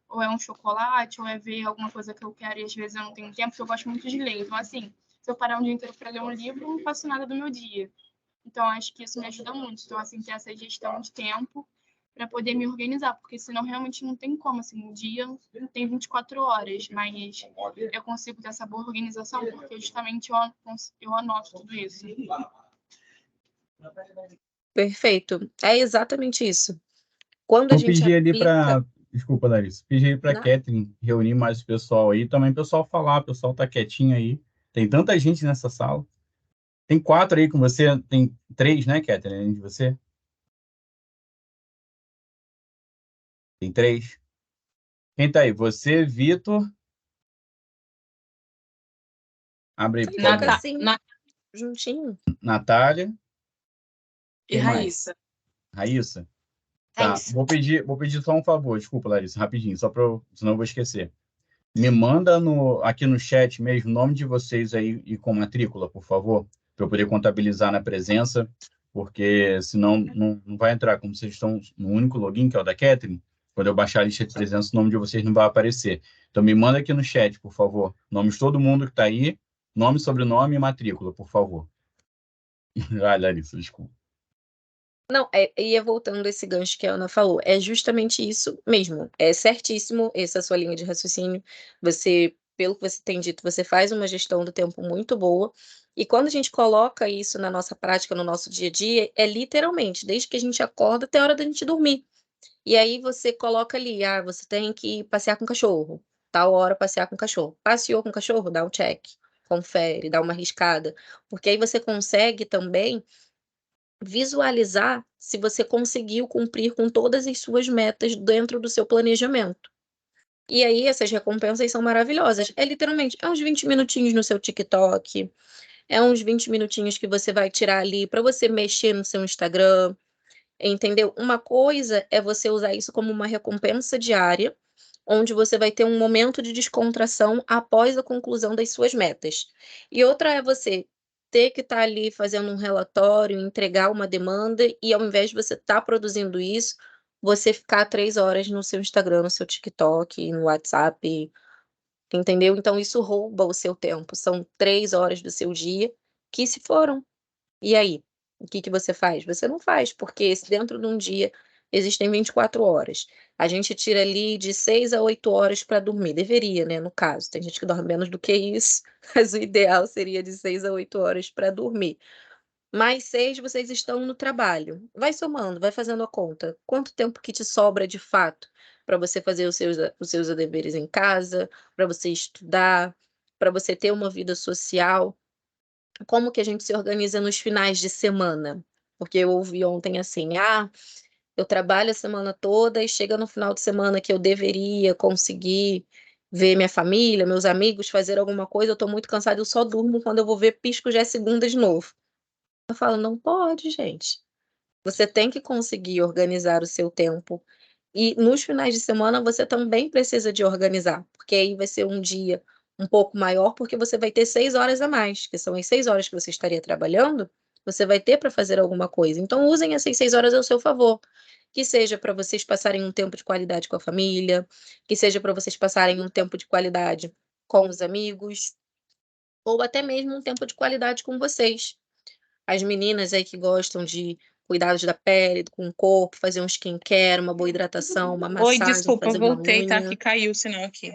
ou é um chocolate, ou é ver alguma coisa que eu quero e às vezes eu não tenho tempo, porque eu gosto muito de ler. Então, assim, se eu parar um dia inteiro para ler um livro, eu não faço nada do meu dia. Então, acho que isso me ajuda muito. Então, assim, ter essa gestão de tempo para poder me organizar, porque senão realmente não tem como, assim, o dia tem 24 horas, mas eu consigo ter essa boa organização porque justamente eu anoto tudo isso. Perfeito. É exatamente isso. Quando a Eu gente pedi ali aplica... para... Desculpa, Larissa. Pedi ali para Na- Catherine reunir mais o pessoal aí. Também o pessoal falar, o pessoal tá quietinho aí. Tem tanta gente nessa sala. Tem 4 aí com você. Tem 3, né, Catherine, além de você? Tem 3. Quem tá aí? Você, Vitor. Abre aí, por Coloca favor. assim, juntinho. Natália. E Quem mais? Raíssa. Raíssa. É Tá. isso. Vou pedir só um favor. Desculpa, Larissa, rapidinho, só para senão eu vou esquecer. Me manda aqui no chat mesmo o nome de vocês aí e com matrícula, por favor, para eu poder contabilizar na presença, porque senão não vai entrar. Como vocês estão no único login, que é o da Catherine, quando eu baixar a lista de presença, o nome de vocês não vai aparecer. Então, me manda aqui no chat, por favor, nome de todo mundo que está aí, nome, sobrenome e matrícula, por favor. Larissa, desculpa. Não, ia voltando esse gancho que a Ana falou, é justamente isso mesmo, é certíssimo essa sua linha de raciocínio, você, pelo que você tem dito, você faz uma gestão do tempo muito boa, e quando a gente coloca isso na nossa prática, no nosso dia a dia, é literalmente, desde que a gente acorda até a hora da gente dormir, e aí você coloca ali, você tem que passear com o cachorro, tal hora passear com o cachorro, passeou com o cachorro, dá um check, confere, dá uma riscada, porque aí você consegue também visualizar se você conseguiu cumprir com todas as suas metas dentro do seu planejamento. E aí essas recompensas são maravilhosas. É literalmente, é uns 20 minutinhos no seu TikTok, é uns 20 minutinhos que você vai tirar ali para você mexer no seu Instagram, entendeu? Uma coisa é você usar isso como uma recompensa diária, onde você vai ter um momento de descontração após a conclusão das suas metas. E outra é você ter que estar ali fazendo um relatório, entregar uma demanda, e ao invés de você estar produzindo isso, você ficar 3 horas no seu Instagram, no seu TikTok, no WhatsApp, entendeu? Então isso rouba o seu tempo. São 3 horas do seu dia que se foram. E aí? O que que você faz? Você não faz, porque se dentro de um dia existem 24 horas. A gente tira ali de 6 a 8 horas para dormir. Deveria, né, no caso. Tem gente que dorme menos do que isso, mas o ideal seria de 6 a 8 horas para dormir. Mais 6 vocês estão no trabalho. Vai somando, vai fazendo a conta. Quanto tempo que te sobra de fato para você fazer os seus deveres em casa, para você estudar, para você ter uma vida social? Como que a gente se organiza nos finais de semana? Porque eu ouvi ontem assim, eu trabalho a semana toda e chega no final de semana que eu deveria conseguir ver minha família, meus amigos, fazer alguma coisa, eu tô muito cansada, eu só durmo quando eu vou ver pisco, já é segunda de novo. Eu falo, não pode, gente. Você tem que conseguir organizar o seu tempo. E nos finais de semana você também precisa de organizar, porque aí vai ser um dia um pouco maior, porque você vai ter 6 horas a mais, que são as 6 horas que você estaria trabalhando, você vai ter para fazer alguma coisa. Então, usem essas 6 horas ao seu favor. Que seja para vocês passarem um tempo de qualidade com a família, que seja para vocês passarem um tempo de qualidade com os amigos, ou até mesmo um tempo de qualidade com vocês. As meninas aí que gostam de cuidados da pele, com o corpo, fazer um skincare, uma boa hidratação, uma Oi, massagem, desculpa, fazer uma voltei, tá? Que unha. caiu o sinal aqui.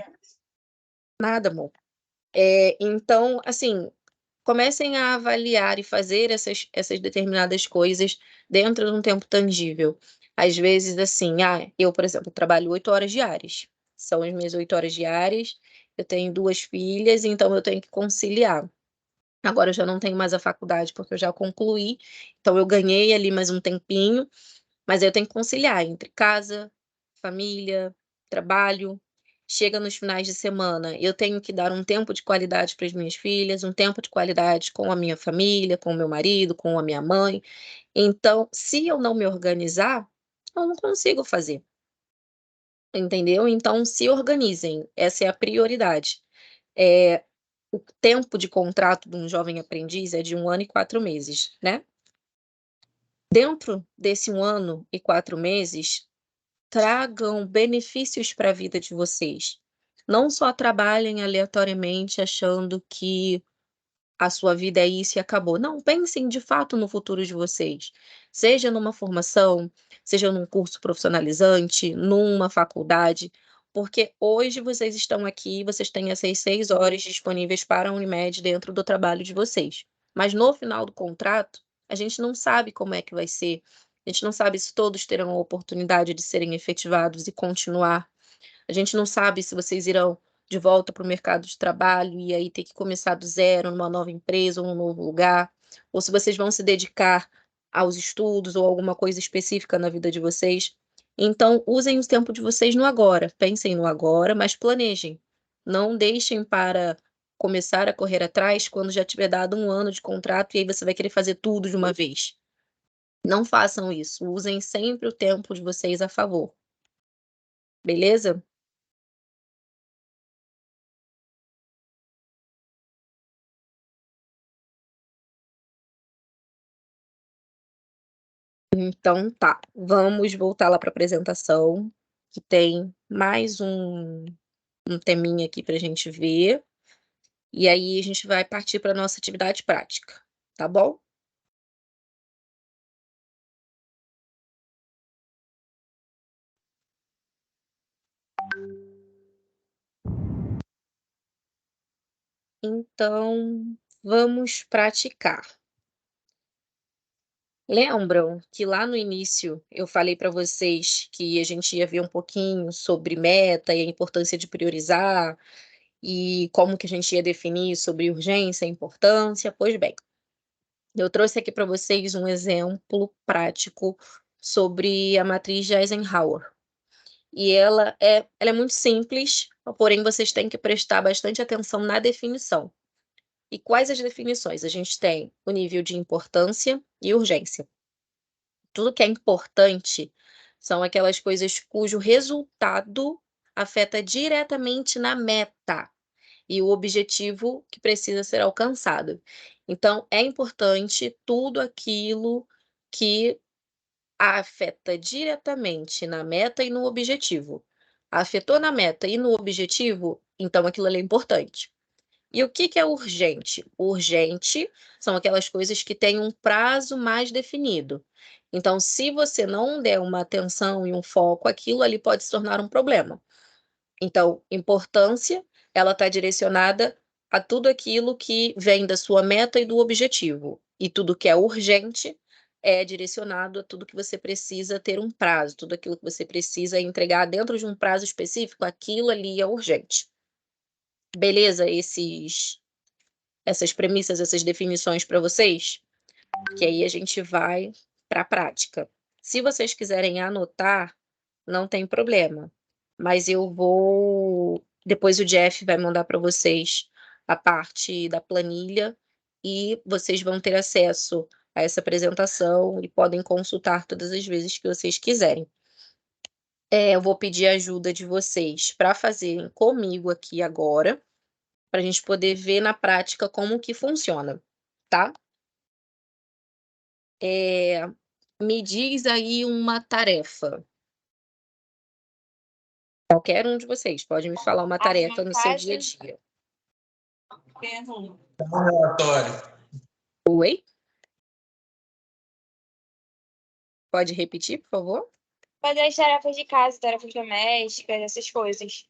Nada, amor. Então, assim, comecem a avaliar e fazer essas determinadas coisas dentro de um tempo tangível. Às vezes, assim, eu, por exemplo, trabalho 8 horas diárias. São as minhas 8 horas diárias. Eu tenho 2 filhas, então eu tenho que conciliar. Agora eu já não tenho mais a faculdade, porque eu já concluí, então eu ganhei ali mais um tempinho, mas aí eu tenho que conciliar entre casa, família, trabalho. Chega nos finais de semana, eu tenho que dar um tempo de qualidade para as minhas filhas, um tempo de qualidade com a minha família, com o meu marido, com a minha mãe. Então, se eu não me organizar, eu não consigo fazer, entendeu? Então, se organizem, essa é a prioridade. Eh, o tempo de contrato de um jovem aprendiz é de 1 ano e 4 meses, né. Dentro desse 1 ano e 4 meses, tragam benefícios para a vida de vocês. Não só trabalhem aleatoriamente achando que a sua vida é isso e acabou. Não, pensem de fato no futuro de vocês. Seja numa formação, seja num curso profissionalizante, numa faculdade, porque hoje vocês estão aqui, vocês têm essas 6 horas disponíveis para a Unimed dentro do trabalho de vocês. Mas no final do contrato, a gente não sabe como é que vai ser A gente não sabe se todos terão a oportunidade de serem efetivados e continuar. A gente não sabe se vocês irão de volta para o mercado de trabalho e aí ter que começar do zero numa nova empresa ou num novo lugar, ou se vocês vão se dedicar aos estudos ou alguma coisa específica na vida de vocês. Então, usem o tempo de vocês no agora. Pensem no agora, mas planejem. Não deixem para começar a correr atrás quando já tiver dado 1 ano de contrato e aí você vai querer fazer tudo de uma vez. Não façam isso. Usem sempre o tempo de vocês a favor. Beleza? Então tá, vamos voltar lá para a apresentação, que tem mais um teminha aqui para a gente ver, e aí a gente vai partir para a nossa atividade prática, tá bom? Então, vamos praticar. Lembram que lá no início eu falei para vocês que a gente ia ver um pouquinho sobre meta e a importância de priorizar, e como que a gente ia definir sobre urgência e importância? Pois bem, eu trouxe aqui para vocês um exemplo prático sobre a matriz de Eisenhower. E ela é muito simples, porém vocês têm que prestar bastante atenção na definição. E quais as definições? A gente tem o nível de importância e urgência. Tudo que é importante são aquelas coisas cujo resultado afeta diretamente na meta e o objetivo que precisa ser alcançado. Então, é importante tudo aquilo que afeta diretamente na meta e no objetivo. Afetou na meta e no objetivo, então aquilo ali é importante. E o que que é urgente? Urgente são aquelas coisas que têm um prazo mais definido. Então, se você não der uma atenção e um foco, aquilo ali pode se tornar um problema. Então, importância, ela está direcionada a tudo aquilo que vem da sua meta e do objetivo. E tudo que é urgente é direcionado a tudo que você precisa ter um prazo, tudo aquilo que você precisa entregar dentro de um prazo específico, aquilo ali é urgente. Beleza? Essas premissas, essas definições para vocês? Que aí a gente vai para a prática. Se vocês quiserem anotar, não tem problema, mas depois o Jeff vai mandar para vocês a parte da planilha e vocês vão ter acesso a essa apresentação e podem consultar todas as vezes que vocês quiserem. Eu vou pedir a ajuda de vocês para fazerem comigo aqui agora, para a gente poder ver na prática como que funciona, tá? Me diz aí uma tarefa. Qualquer um de vocês pode me falar uma tarefa no seu dia a dia. Relatório. Oi? Pode repetir, por favor? Fazer as tarefas de casa, tarefas domésticas, essas coisas.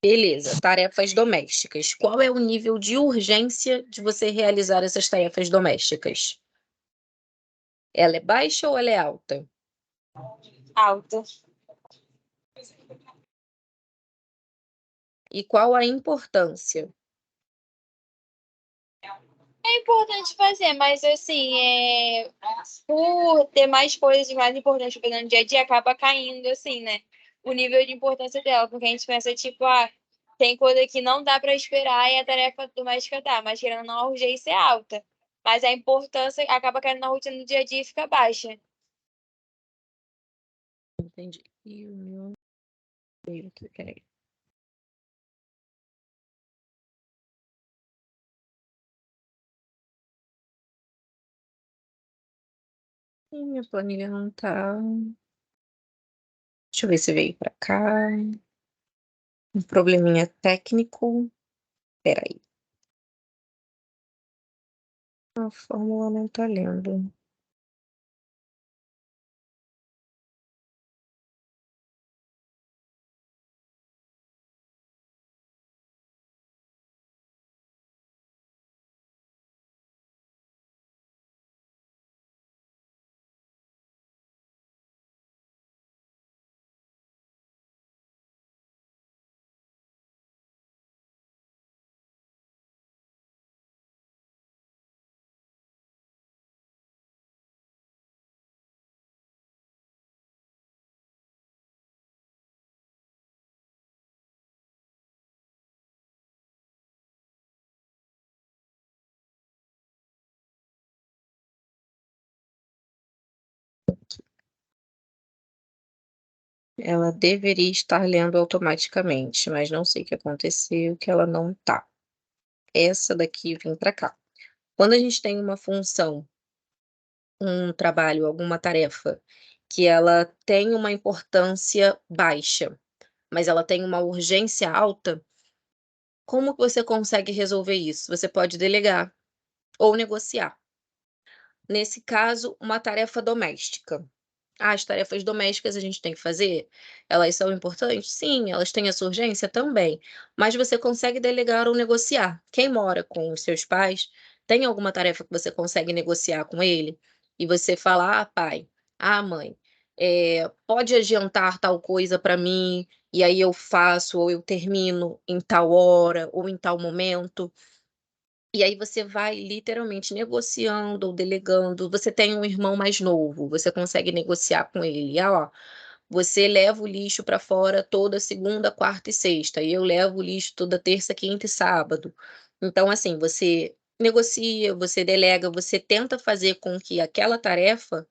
Beleza, tarefas domésticas. Qual é o nível de urgência de você realizar essas tarefas domésticas? Ela é baixa ou ela é alta? Alta. E qual a importância? É importante fazer, mas assim, por ter mais coisas mais importantes pra fazer no dia a dia, acaba caindo, assim, né? O nível de importância dela, porque a gente pensa, tipo, tem coisa que não dá para esperar e a tarefa doméstica dá, mas querendo ou não, a urgência é alta. Mas a importância acaba caindo na rotina do dia a dia e fica baixa. Entendi. E o meu veio aqui, peraí. Minha planilha não tá. Deixa eu ver se veio para cá. Um probleminha técnico. Peraí. A fórmula não tá lendo. Ela deveria estar lendo automaticamente, mas não sei o que aconteceu, que ela não tá. Essa daqui vem para cá. Quando a gente tem uma função, um trabalho, alguma tarefa, que ela tem uma importância baixa, mas ela tem uma urgência alta, como que você consegue resolver isso? Você pode delegar ou negociar. Nesse caso, uma tarefa doméstica. As tarefas domésticas a gente tem que fazer, elas são importantes? Sim, elas têm a sua urgência? Também. Mas você consegue delegar ou negociar. Quem mora com os seus pais, tem alguma tarefa que você consegue negociar com ele? E você fala: "Ah, pai, ah, mãe, pode adiantar tal coisa para mim, e aí eu faço ou eu termino em tal hora ou em tal momento". E aí você vai literalmente negociando ou delegando. Você tem um irmão mais novo, você consegue negociar com ele: "Ah, ó, você leva o lixo para fora toda segunda, quarta e sexta, e eu levo o lixo toda terça, quinta e sábado". Então, assim, você negocia, você delega, você tenta fazer com que aquela tarefa,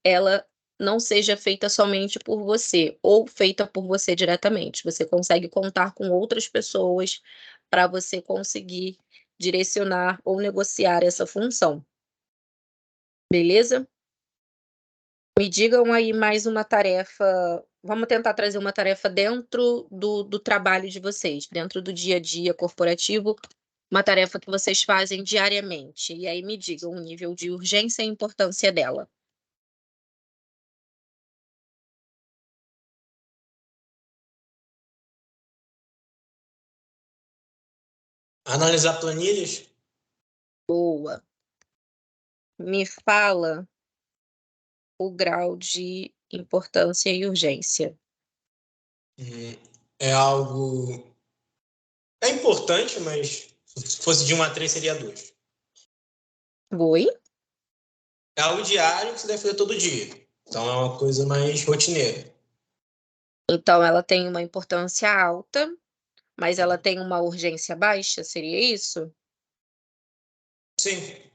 ela não seja feita somente por você, ou feita por você diretamente. Você consegue contar com outras pessoas para você conseguir direcionar ou negociar essa função. Beleza? Me digam aí mais uma tarefa, vamos tentar trazer uma tarefa dentro do trabalho de vocês, dentro do dia a dia corporativo, uma tarefa que vocês fazem diariamente. E aí me digam o nível de urgência e importância dela. Analisar planilhas? Boa. Me fala o grau de importância e urgência. É algo. É importante, mas se fosse de 1 a 3 seria 2. Oi? É algo diário que você deve fazer todo dia. Então é uma coisa mais rotineira. Então ela tem uma importância alta, mas ela tem uma urgência baixa, seria isso? Sim.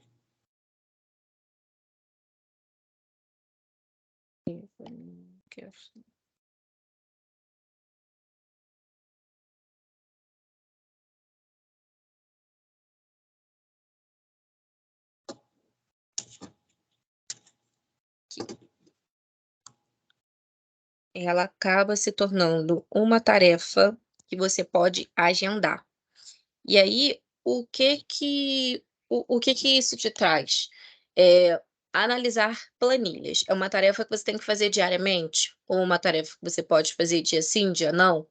Ela acaba se tornando uma tarefa que você pode agendar. E aí, o que que isso te traz? Analisar planilhas. É uma tarefa que você tem que fazer diariamente? Ou uma tarefa que você pode fazer dia sim, dia não?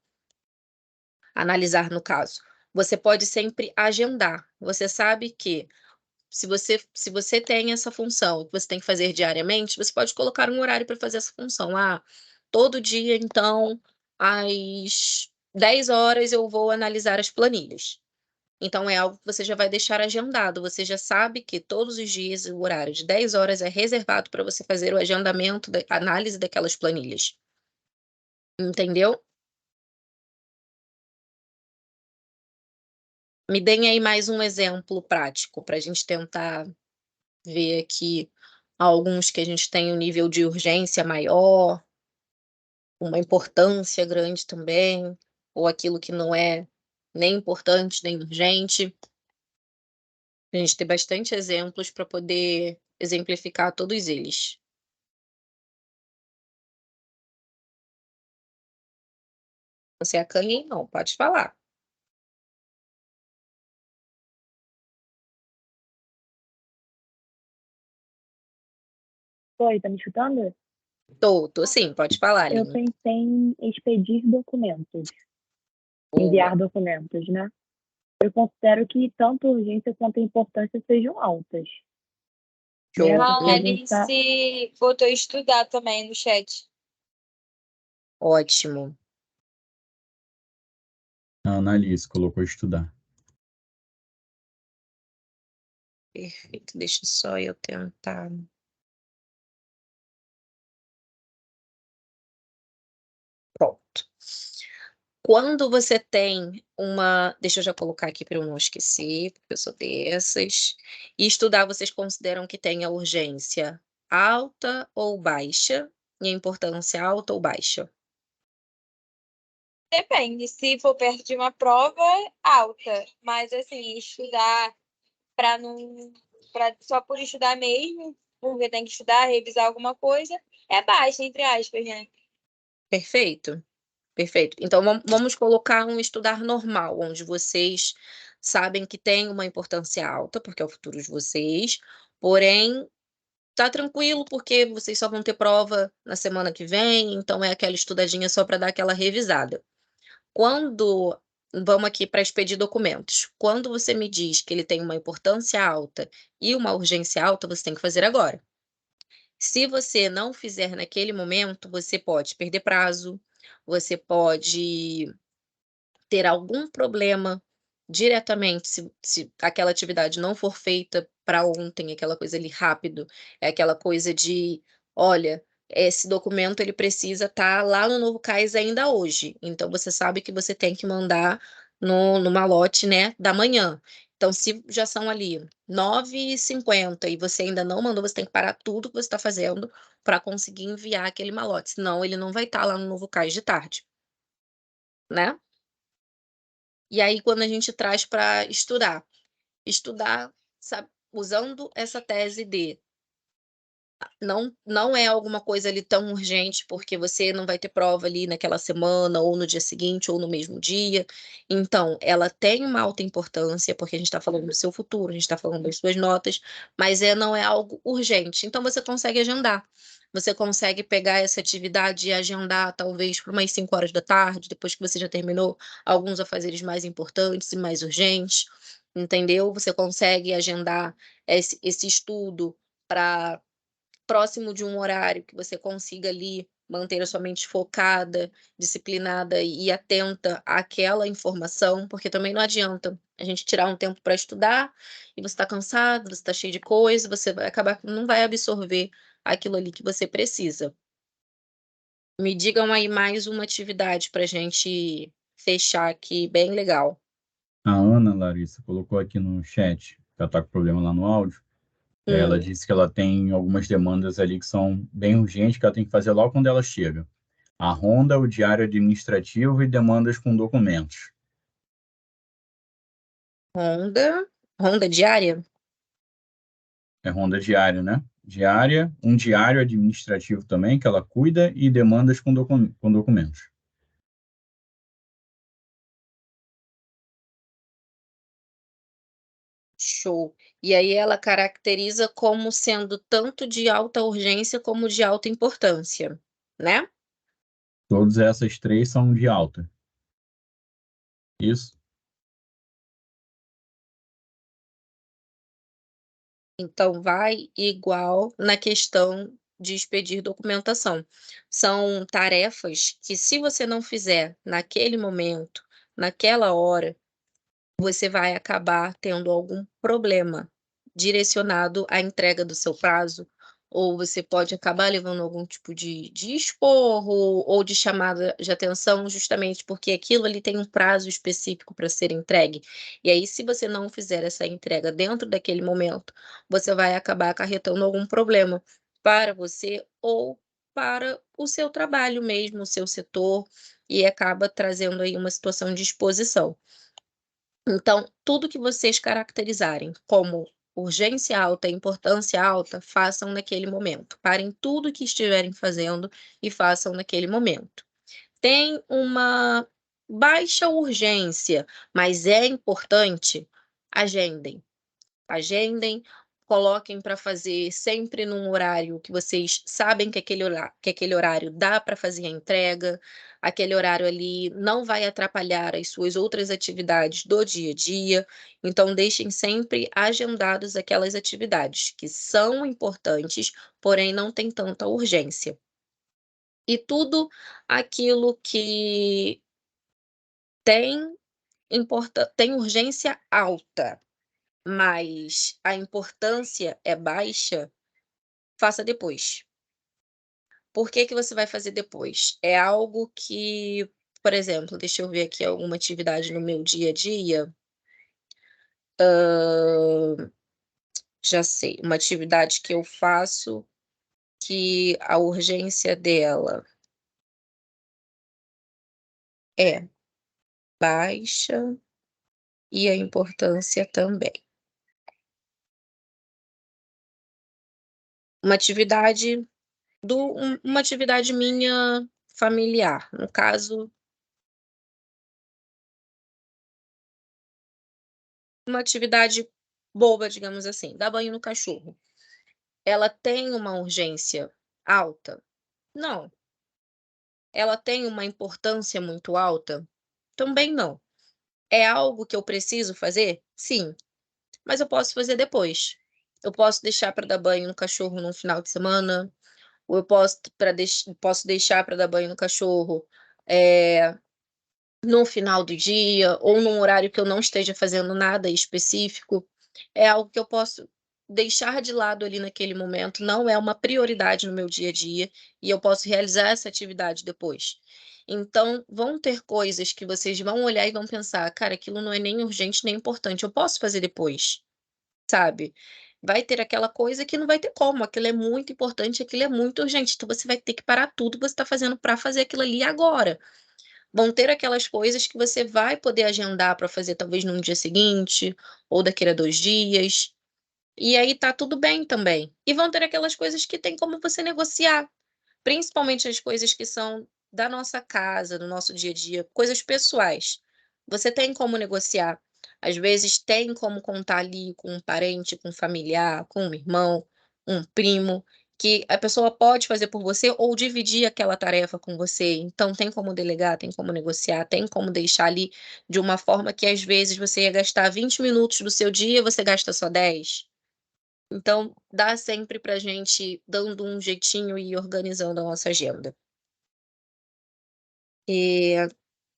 Analisar, no caso. Você pode sempre agendar. Você sabe que se você tem essa função que você tem que fazer diariamente, você pode colocar um horário para fazer essa função. Ah, todo dia, então, às 10 horas eu vou analisar as planilhas. Então é algo que você já vai deixar agendado, você já sabe que todos os dias o horário de 10 horas é reservado para você fazer o agendamento da análise daquelas planilhas. Entendeu? Me deem aí mais um exemplo prático para a gente tentar ver aqui alguns que a gente tem um nível de urgência maior, uma importância grande também, ou aquilo que não é nem importante nem urgente. A gente tem bastante exemplos para poder exemplificar todos eles. Você é acanhe não, pode falar. Oi, tá me escutando? Tô sim, pode falar, Eu Aline. pensei em expedir documentos, Boa. enviar documentos, né? Eu considero que tanto a urgência quanto a importância sejam altas. Né? Show. Porque A a gente tá. Alice botou estudar também no chat. Ótimo. A Annalise colocou estudar. Perfeito, deixa só eu tentar. Pronto. Quando você tem uma, deixa eu já colocar aqui para eu não esquecer, porque eu sou dessas. E estudar, vocês consideram que tem a urgência alta ou baixa? E a importância alta ou baixa? Depende, se for perto de uma prova, alta. Mas, assim, estudar para não. Só por estudar mesmo, porque tem que estudar, revisar alguma coisa, é baixa, entre aspas, né? Perfeito, perfeito. Então, vamos colocar um estudar normal, onde vocês sabem que tem uma importância alta, porque é o futuro de vocês, porém, tá tranquilo, porque vocês só vão ter prova na semana que vem, então é aquela estudadinha só para dar aquela revisada. Quando vamos aqui para expedir documentos. Quando você me diz que ele tem uma importância alta e uma urgência alta, você tem que fazer agora. Se você não fizer naquele momento, você pode perder prazo, você pode ter algum problema diretamente se aquela atividade não for feita para ontem, aquela coisa ali rápido, é aquela coisa de: "Olha, esse documento ele precisa estar lá no novo CAIS ainda hoje", então você sabe que você tem que mandar no malote, né, da manhã. Então se já são ali 9h50 e você ainda não mandou, você tem que parar tudo que você está fazendo para conseguir enviar aquele malote, senão ele não vai estar lá no novo CAIS de tarde, né. E aí quando a gente traz para estudar, sabe, usando essa tese de não é alguma coisa ali tão urgente, porque você não vai ter prova ali naquela semana, ou no dia seguinte, ou no mesmo dia. Então, ela tem uma alta importância, porque a gente está falando do seu futuro, a gente está falando das suas notas, mas não é algo urgente. Então, você consegue agendar. Você consegue pegar essa atividade e agendar, talvez, para umas 5 horas da tarde, depois que você já terminou alguns afazeres mais importantes e mais urgentes, entendeu? Você consegue agendar esse estudo para próximo de um horário que você consiga ali manter a sua mente focada, disciplinada e atenta àquela informação, porque também não adianta a gente tirar um tempo para estudar e você está cansado, você está cheio de coisa, você vai acabar que não vai absorver aquilo ali que você precisa. Me digam aí mais uma atividade para a gente fechar aqui, bem legal. A Ana, Larissa, colocou aqui no chat, que ela está com problema lá no áudio. Ela disse que ela tem algumas demandas ali que são bem urgentes, que ela tem que fazer logo quando ela chega. A ronda, o diário administrativo e demandas com documentos. Ronda diária? É ronda diária, né? Diária, um diário administrativo também, que ela cuida, e demandas com documentos. Show. E aí ela caracteriza como sendo tanto de alta urgência como de alta importância, né? Todas essas três são de alta. Isso. Então vai igual na questão de expedir documentação. São tarefas que, se você não fizer naquele momento, naquela hora, você vai acabar tendo algum problema direcionado à entrega do seu prazo, ou você pode acabar levando algum tipo de esporro ou de chamada de atenção, justamente porque aquilo ali tem um prazo específico para ser entregue. E aí, se você não fizer essa entrega dentro daquele momento, você vai acabar acarretando algum problema para você ou para o seu trabalho mesmo, o seu setor, e acaba trazendo aí uma situação de exposição. Então, tudo que vocês caracterizarem como urgência alta e importância alta, façam naquele momento. Parem tudo que estiverem fazendo e façam naquele momento. Tem uma baixa urgência, mas é importante, agendem. Agendem, coloquem para fazer sempre num horário que vocês sabem que aquele horário dá para fazer a entrega, aquele horário ali não vai atrapalhar as suas outras atividades do dia a dia, então deixem sempre agendados aquelas atividades que são importantes, porém não tem tanta urgência. E tudo aquilo que tem tem urgência alta, mas a importância é baixa, faça depois. Por que que você vai fazer depois? É algo que, por exemplo, deixa eu ver aqui alguma atividade no meu dia a dia. Já sei, uma atividade que eu faço que a urgência dela é baixa e a importância também. Uma atividade uma atividade minha familiar, no caso, uma atividade boba, digamos assim, dar banho no cachorro. Ela tem uma urgência alta? Não. Ela tem uma importância muito alta? Também não. É algo que eu preciso fazer? Sim, mas eu posso fazer depois. Eu posso deixar para dar banho no cachorro no final de semana, ou eu posso deixar para dar banho no cachorro, no final do dia, ou num horário que eu não esteja fazendo nada específico. É algo que eu posso deixar de lado ali naquele momento, não é uma prioridade no meu dia a dia, e eu posso realizar essa atividade depois. Então, vão ter coisas que vocês vão olhar e vão pensar: "Cara, aquilo não é nem urgente nem importante, eu posso fazer depois", sabe. Vai ter aquela coisa que não vai ter como, aquilo é muito importante, aquilo é muito urgente, então você vai ter que parar tudo que você está fazendo para fazer aquilo ali agora. Vão ter aquelas coisas que você vai poder agendar para fazer talvez num dia seguinte, ou daqui a 2 dias, e aí tá tudo bem também. E vão ter aquelas coisas que tem como você negociar, principalmente as coisas que são da nossa casa, do nosso dia a dia, coisas pessoais. Você tem como negociar. Às vezes tem como contar ali com um parente, com um familiar, com um irmão, um primo, que a pessoa pode fazer por você ou dividir aquela tarefa com você. Então tem como delegar, tem como negociar, tem como deixar ali de uma forma que às vezes você ia gastar 20 minutos do seu dia, você gasta só 10. Então, dá sempre pra gente dando um jeitinho e organizando a nossa agenda. E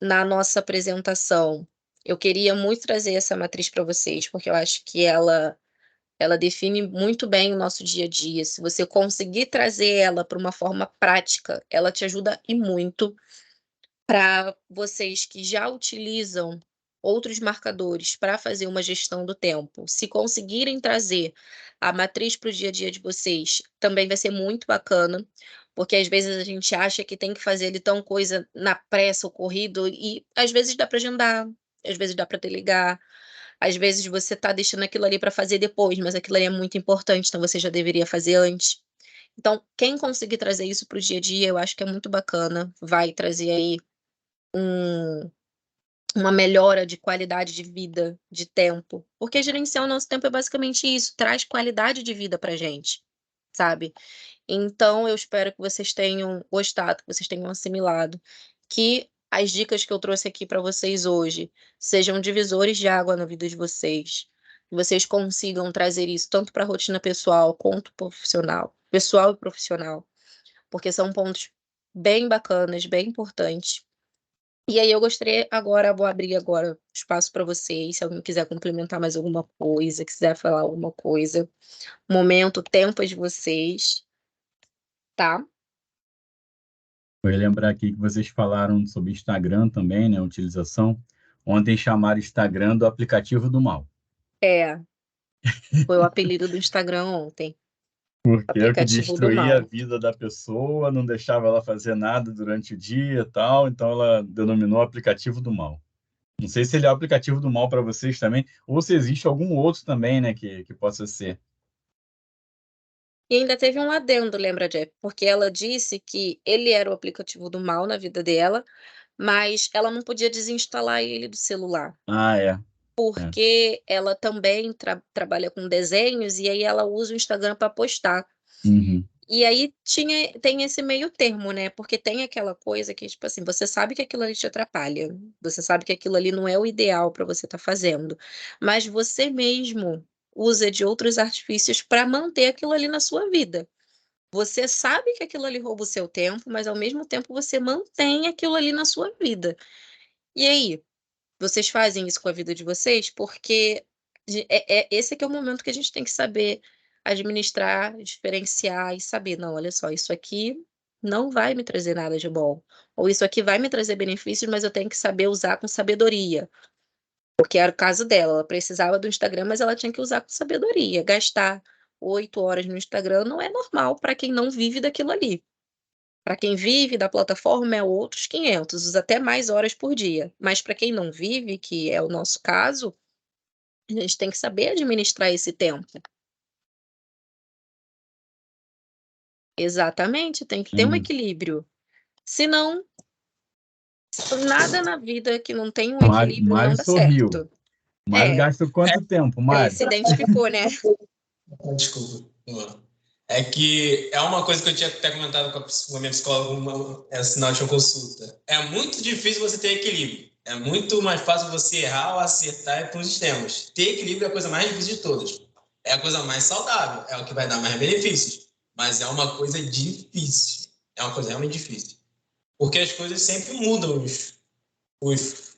na nossa apresentação, eu queria muito trazer essa matriz para vocês, porque eu acho que ela define muito bem o nosso dia a dia. Se você conseguir trazer ela para uma forma prática, ela te ajuda e muito. Para vocês que já utilizam outros marcadores para fazer uma gestão do tempo, se conseguirem trazer a matriz para o dia a dia de vocês, também vai ser muito bacana, porque às vezes a gente acha que tem que fazer ali tão coisa na pressa ou corrido e às vezes dá para agendar, às vezes dá para delegar, às vezes você está deixando aquilo ali para fazer depois, mas aquilo ali é muito importante, então você já deveria fazer antes. Então, quem conseguir trazer isso para o dia a dia, eu acho que é muito bacana, vai trazer aí um uma melhora de qualidade de vida, de tempo, porque gerenciar o nosso tempo é basicamente isso, traz qualidade de vida pra gente, sabe. Então eu espero que vocês tenham gostado, que vocês tenham assimilado, que as dicas que eu trouxe aqui para vocês hoje sejam divisores de água na vida de vocês, que vocês consigam trazer isso tanto para a rotina pessoal e profissional, porque são pontos bem bacanas, bem importantes. E aí eu gostaria agora vou abrir agora espaço para vocês, se alguém quiser complementar mais alguma coisa, quiser falar alguma coisa. Momento, tempo é de vocês, tá? Eu ia lembrar aqui que vocês falaram sobre Instagram também, né, utilização. Ontem chamaram Instagram do aplicativo do mal. É, foi o apelido do Instagram ontem, Porque é o que aplicativo do destruía a mal. vida da pessoa, não deixava ela fazer nada durante o dia e tal, então ela denominou aplicativo do mal. Não sei se ele é o aplicativo do mal para vocês também, ou se existe algum outro também, né, que possa ser. E ainda teve um adendo, lembra, Jeff? Porque ela disse que ele era o aplicativo do mal na vida dela, mas ela não podia desinstalar ele do celular, Ah, é. É. porque ela também trabalha com desenhos e aí ela usa o Instagram para postar. Uhum. E aí tem esse meio termo, né, porque tem aquela coisa que, tipo assim, você sabe que aquilo ali te atrapalha, você sabe que aquilo ali não é o ideal para você estar fazendo, mas você mesmo usa de outros artifícios para manter aquilo ali na sua vida. Você sabe que aquilo ali rouba o seu tempo, mas ao mesmo tempo você mantém aquilo ali na sua vida. E aí, vocês fazem isso com a vida de vocês? Porque esse que é o momento que a gente tem que saber administrar, diferenciar e saber: "Não, olha só, isso aqui não vai me trazer nada de bom", ou "Isso aqui vai me trazer benefícios, mas eu tenho que saber usar com sabedoria", porque era o caso dela, ela precisava do Instagram, mas ela tinha que usar com sabedoria. Gastar 8 horas no Instagram não é normal para quem não vive daquilo ali. Para quem vive da plataforma é outros 500, usa até mais horas por dia. Mas para quem não vive, que é o nosso caso, a gente tem que saber administrar esse tempo. Exatamente, tem que ter um equilíbrio. Senão, nada na vida que não tem um equilíbrio não Mário dá sorriu. certo. Mário gasta quanto tempo, Mário? Se identificou, né? Desculpa. É que é uma coisa que eu tinha até comentado com a minha psicóloga na última consulta. É muito difícil você ter equilíbrio. É muito mais fácil você errar ou acertar para os extremos. Ter equilíbrio é a coisa mais difícil de todas. É a coisa mais saudável, é o que vai dar mais benefícios. Mas é uma coisa difícil. É uma coisa realmente difícil. Porque as coisas sempre mudam.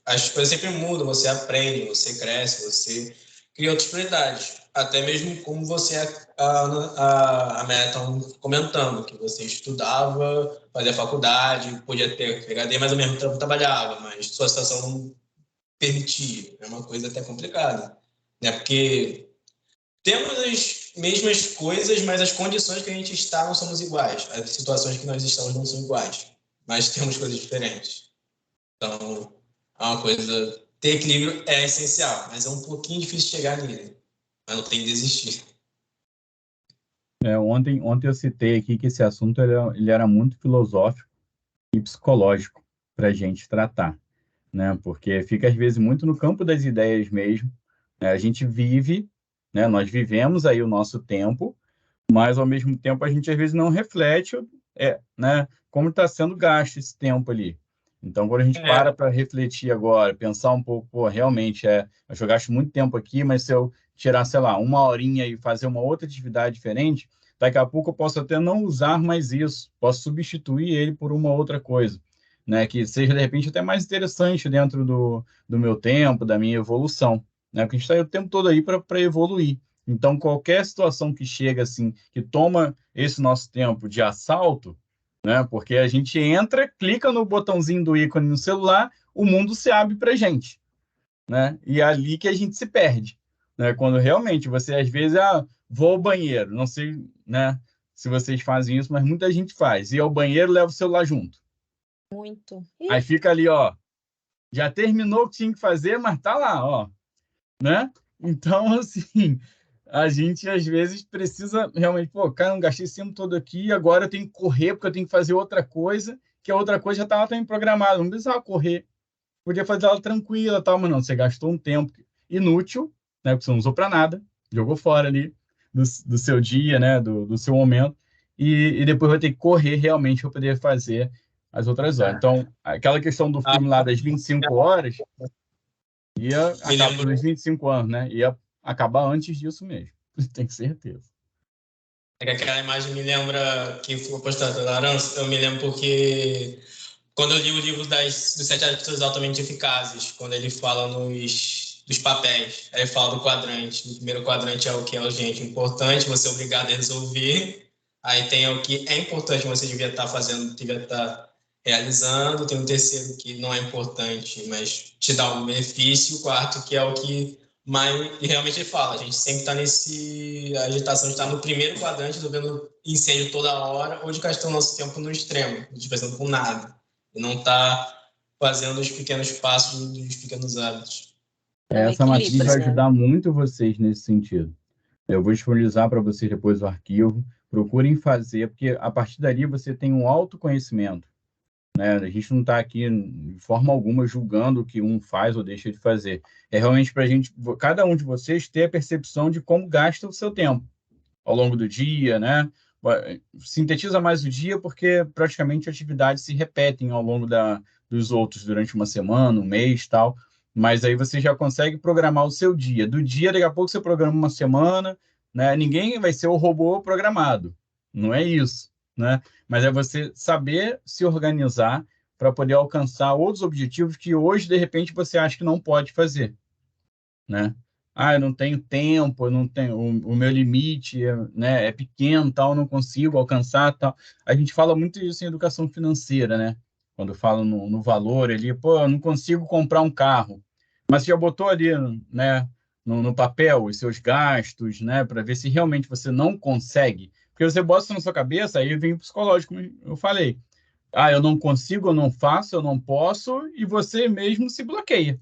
As coisas sempre mudam. Você aprende, você cresce, você cria outras prioridades. Até mesmo como você, a Meta estão comentando, que você estudava, fazia faculdade, podia ter PhD, mas ao mesmo tempo trabalhava, mas sua situação não permitia. É uma coisa até complicada, né? Porque temos as mesmas coisas, mas as condições que a gente está não somos iguais. As situações que nós estamos não são iguais, mas temos coisas diferentes. Então, é uma coisa... Ter equilíbrio é essencial, mas é um pouquinho difícil chegar nele. Mas não tem que desistir. Ontem eu citei aqui que esse assunto ele era muito filosófico e psicológico para a gente tratar, né? Porque fica, às vezes, muito no campo das ideias mesmo. Né? A gente vive, né? Nós vivemos aí o nosso tempo, mas, ao mesmo tempo, a gente, às vezes, não reflete né? Como está sendo gasto esse tempo ali. Então, quando a gente para refletir agora, pensar um pouco, pô, realmente, eu gasto muito tempo aqui, mas se eu tirar, sei lá, uma horinha e fazer uma outra atividade diferente, daqui a pouco eu posso até não usar mais isso, posso substituir ele por uma outra coisa, né? Que seja, de repente, até mais interessante dentro do meu tempo, da minha evolução, né? Porque a gente está o tempo todo aí para evoluir. Então, qualquer situação que chega, assim, que toma esse nosso tempo de assalto, né? Porque a gente entra, clica no botãozinho do ícone no celular, o mundo se abre para a gente, né? E é ali que a gente se perde, né? Quando realmente você, às vezes, vou ao banheiro, não sei, né, se vocês fazem isso, mas muita gente faz. Ir ao banheiro, leva o celular junto. Muito. Aí fica ali, ó, já terminou o que tinha que fazer, mas tá lá, ó, né? Então, assim, a gente, às vezes, precisa realmente, pô, cara, não gastei esse tempo todo aqui, agora eu tenho que correr porque eu tenho que fazer outra coisa, que a outra coisa já estava também programada, não precisava correr, podia fazer ela tranquila, tal, mas não, você gastou um tempo inútil, né, porque você não usou para nada, jogou fora ali do seu dia, né, do seu momento, e depois vai ter que correr realmente para poder fazer as outras horas. Então, aquela questão do filme lá das 25 horas, ia acabar nos 25 anos, né? Ia acabar antes disso mesmo. Tenho certeza. É que aquela imagem me lembra que foi postada pela Arança, eu me lembro porque quando eu li o livro dos 7 hábitos altamente eficazes, quando ele fala dos papéis, aí ele fala do quadrante. O primeiro quadrante é o que é urgente, importante, você é obrigado a resolver. Aí tem o que é importante, você devia estar fazendo, devia estar realizando. Tem um terceiro que não é importante, mas te dá um benefício. O quarto que é o que mais... E realmente ele fala, a gente sempre está a agitação está no primeiro quadrante, resolvendo incêndio toda hora, ou de gastando nosso tempo no extremo, de fazendo com nada. E não está fazendo os pequenos passos dos pequenos hábitos. Essa matriz vai ajudar muito vocês nesse sentido. Eu vou disponibilizar para vocês depois o arquivo. Procurem fazer, porque a partir dali você tem um autoconhecimento, né? A gente não está aqui, de forma alguma, julgando o que um faz ou deixa de fazer. É realmente para a gente, cada um de vocês, ter a percepção de como gasta o seu tempo ao longo do dia, né? Sintetiza mais o dia, porque praticamente atividades se repetem ao longo dos outros durante uma semana, um mês, tal. Mas aí você já consegue programar o seu dia. Do dia, daqui a pouco você programa uma semana, né? Ninguém vai ser o robô programado. Não é isso, né? Mas é você saber se organizar para poder alcançar outros objetivos que hoje, de repente, você acha que não pode fazer, né? Eu não tenho tempo, eu não tenho, o meu limite, né, é pequeno, tal, não consigo alcançar, tal. A gente fala muito isso em educação financeira, né? Quando fala no valor ali, pô, eu não consigo comprar um carro. Mas você já botou ali, né, no papel os seus gastos, né, para ver se realmente você não consegue. Porque você bota isso na sua cabeça, aí vem o psicológico, como eu falei. eu não consigo, eu não faço, eu não posso, e você mesmo se bloqueia.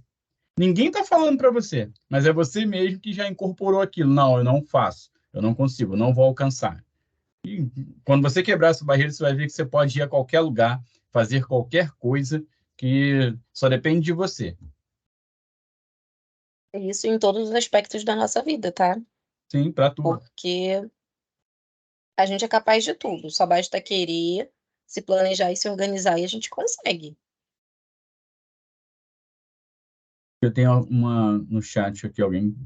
Ninguém está falando para você, mas é você mesmo que já incorporou aquilo. Não, eu não faço, eu não consigo, eu não vou alcançar. E quando você quebrar essa barreira, você vai ver que você pode ir a qualquer lugar, fazer qualquer coisa que só depende de você. Isso em todos os aspectos da nossa vida, tá? Sim, para tudo. Porque a gente é capaz de tudo, só basta querer, se planejar e se organizar e a gente consegue. Eu tenho uma no chat aqui, alguém.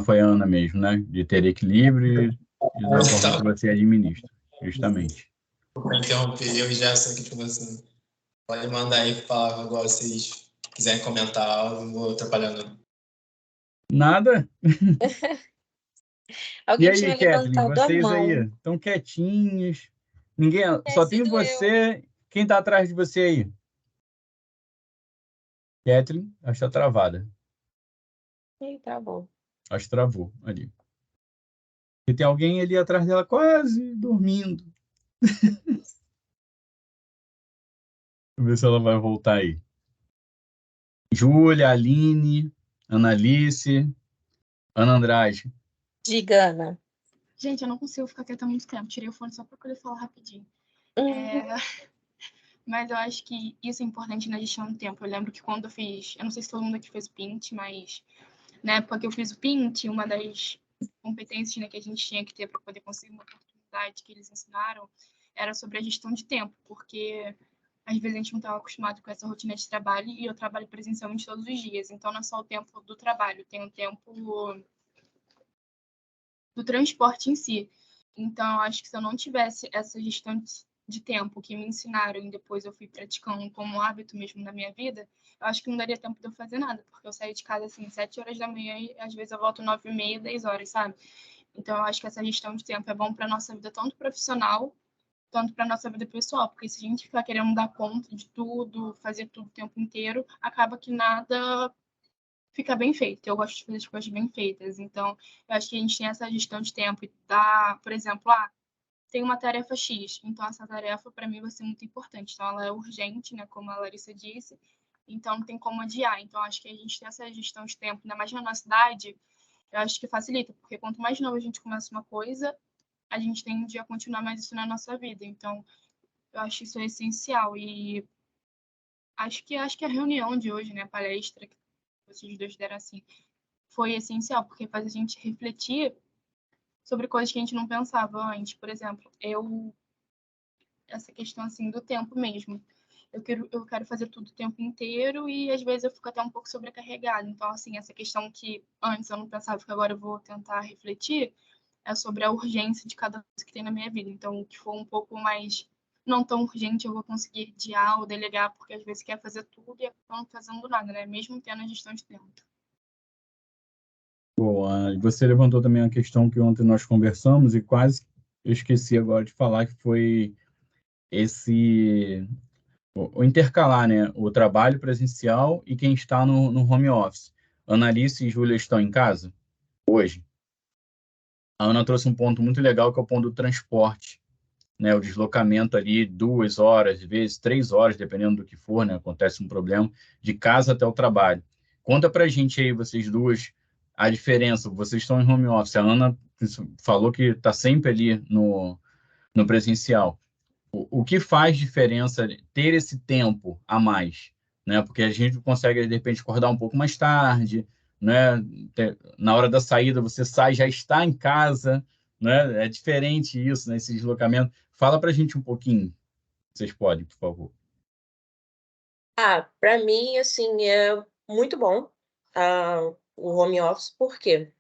Foi a Ana mesmo, né? De ter equilíbrio e da forma que você administra, justamente. Vou interromper eu e Jéssica aqui com você. Pode mandar aí palavra agora, se vocês quiserem comentar, eu não vou atrapalhando. Nada? Alguém E aí, tinha Kathleen, levantado a vocês aí mão. estão quietinhos. Ninguém, Tem só tem sido eu. você. Quem está atrás de você aí? Kathleen, acho que está travada. Ih, tá bom. Acho que travou ali. E tem alguém ali atrás dela quase dormindo. Vamos ver se ela vai voltar aí. Júlia, Aline, Analice, Ana Andrade. Diga, Ana. Gente, eu não consigo ficar quieta muito tempo. Tirei o fone só para poder falar rapidinho. Mas eu acho que isso é importante na gestão do tempo. Eu lembro que quando eu fiz... Eu não sei se todo mundo aqui fez o PINT, mas na época que eu fiz o PINT, uma das competências, né, que a gente tinha que ter para poder conseguir uma oportunidade que eles ensinaram era sobre a gestão de tempo, porque às vezes a gente não estava acostumado com essa rotina de trabalho e eu trabalho presencialmente todos os dias. Então, não é só o tempo do trabalho, tem o tempo do transporte em si. Então, acho que se eu não tivesse essa gestão de tempo que me ensinaram e depois eu fui praticando como hábito mesmo na minha vida, eu acho que não daria tempo de eu fazer nada, porque eu saio de casa assim 7 horas da manhã e às vezes eu volto 9h30, 10 horas, sabe? Então, eu acho que essa gestão de tempo é bom para nossa vida tanto profissional quanto para nossa vida pessoal, porque se a gente ficar querendo dar conta de tudo, fazer tudo o tempo inteiro, acaba que nada fica bem feito. Eu gosto de fazer as coisas bem feitas. Então, eu acho que a gente tem essa gestão de tempo e dá, por exemplo, tem uma tarefa X, então essa tarefa para mim vai ser muito importante. Então, ela é urgente, né, como a Larissa disse, então não tem como adiar. Então, acho que a gente tem essa gestão de tempo, ainda mais na nossa idade, eu acho que facilita, porque quanto mais novo a gente começa uma coisa, a gente tende a continuar mais isso na nossa vida. Então, eu acho isso essencial. E acho que a reunião de hoje, né, a palestra que vocês dois deram assim, foi essencial, porque faz a gente refletir sobre coisas que a gente não pensava antes. Por exemplo, essa questão assim do tempo mesmo. Eu quero fazer tudo o tempo inteiro e às vezes eu fico até um pouco sobrecarregada. Então, assim, essa questão que antes eu não pensava, que agora eu vou tentar refletir, é sobre a urgência de cada coisa que tem na minha vida. Então, o que for um pouco mais não tão urgente, eu vou conseguir adiar ou delegar, porque às vezes quer fazer tudo e acaba não fazendo nada, né? Mesmo tendo a gestão de tempo. Boa. E você levantou também a questão que ontem nós conversamos e quase eu esqueci agora de falar, que foi o intercalar, né? O trabalho presencial e quem está no home office. Analice e Júlia estão em casa hoje. A Ana trouxe um ponto muito legal, que é o ponto do transporte, né? O deslocamento ali 2 horas, às vezes 3 horas, dependendo do que for, né? Acontece um problema, de casa até o trabalho. Conta pra gente aí, vocês duas, a diferença. Vocês estão em home office. A Ana falou que está sempre ali no presencial. O que faz diferença ter esse tempo a mais, né? Porque a gente consegue, de repente, acordar um pouco mais tarde, né? Na hora da saída, você sai, já está em casa, né? É diferente isso, né? Esse deslocamento. Fala para a gente um pouquinho, vocês podem, por favor. Para mim, assim, é muito bom o home office, porque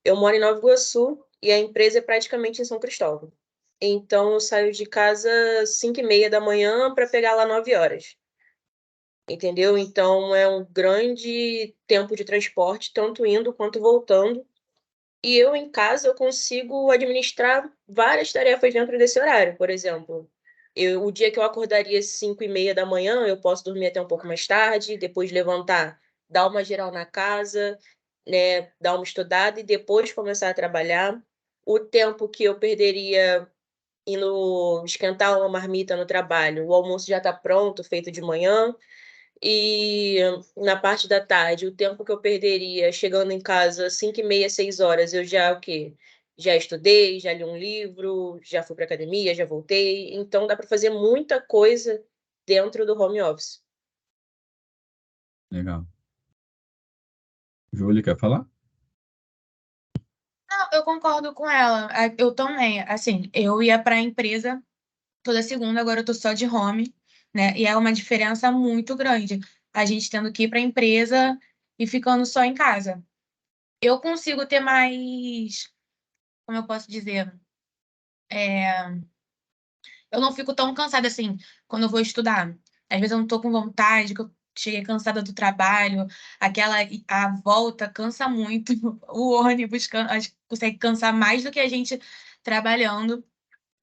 eu moro em Nova Iguaçu e a empresa é praticamente em São Cristóvão. Então, eu saio de casa 5h30 da manhã para pegar lá 9 horas. Entendeu? Então, é um grande tempo de transporte, tanto indo quanto voltando. E eu, em casa, eu consigo administrar várias tarefas dentro desse horário. Por exemplo, o dia que eu acordaria às 5h30 da manhã, eu posso dormir até um pouco mais tarde, depois levantar, dar uma geral na casa, né, dar uma estudada e depois começar a trabalhar. O tempo que eu perderia indo esquentar uma marmita no trabalho, o almoço já está pronto, feito de manhã, e na parte da tarde, o tempo que eu perderia chegando em casa 5h30, 6 horas, eu já o quê? Já estudei, já li um livro, já fui para academia, já voltei. Então dá para fazer muita coisa dentro do home office. Legal. Júlia, quer falar? Não, eu concordo com ela. Eu também. Assim, eu ia para a empresa toda segunda, agora eu tô só de home, né? E é uma diferença muito grande. A gente tendo que ir para a empresa e ficando só em casa. Eu consigo ter mais, como eu posso dizer, eu não fico tão cansada assim quando eu vou estudar. Às vezes eu não tô com vontade, que eu cheguei cansada do trabalho, a volta cansa muito, o ônibus acho que consegue cansar mais do que a gente trabalhando.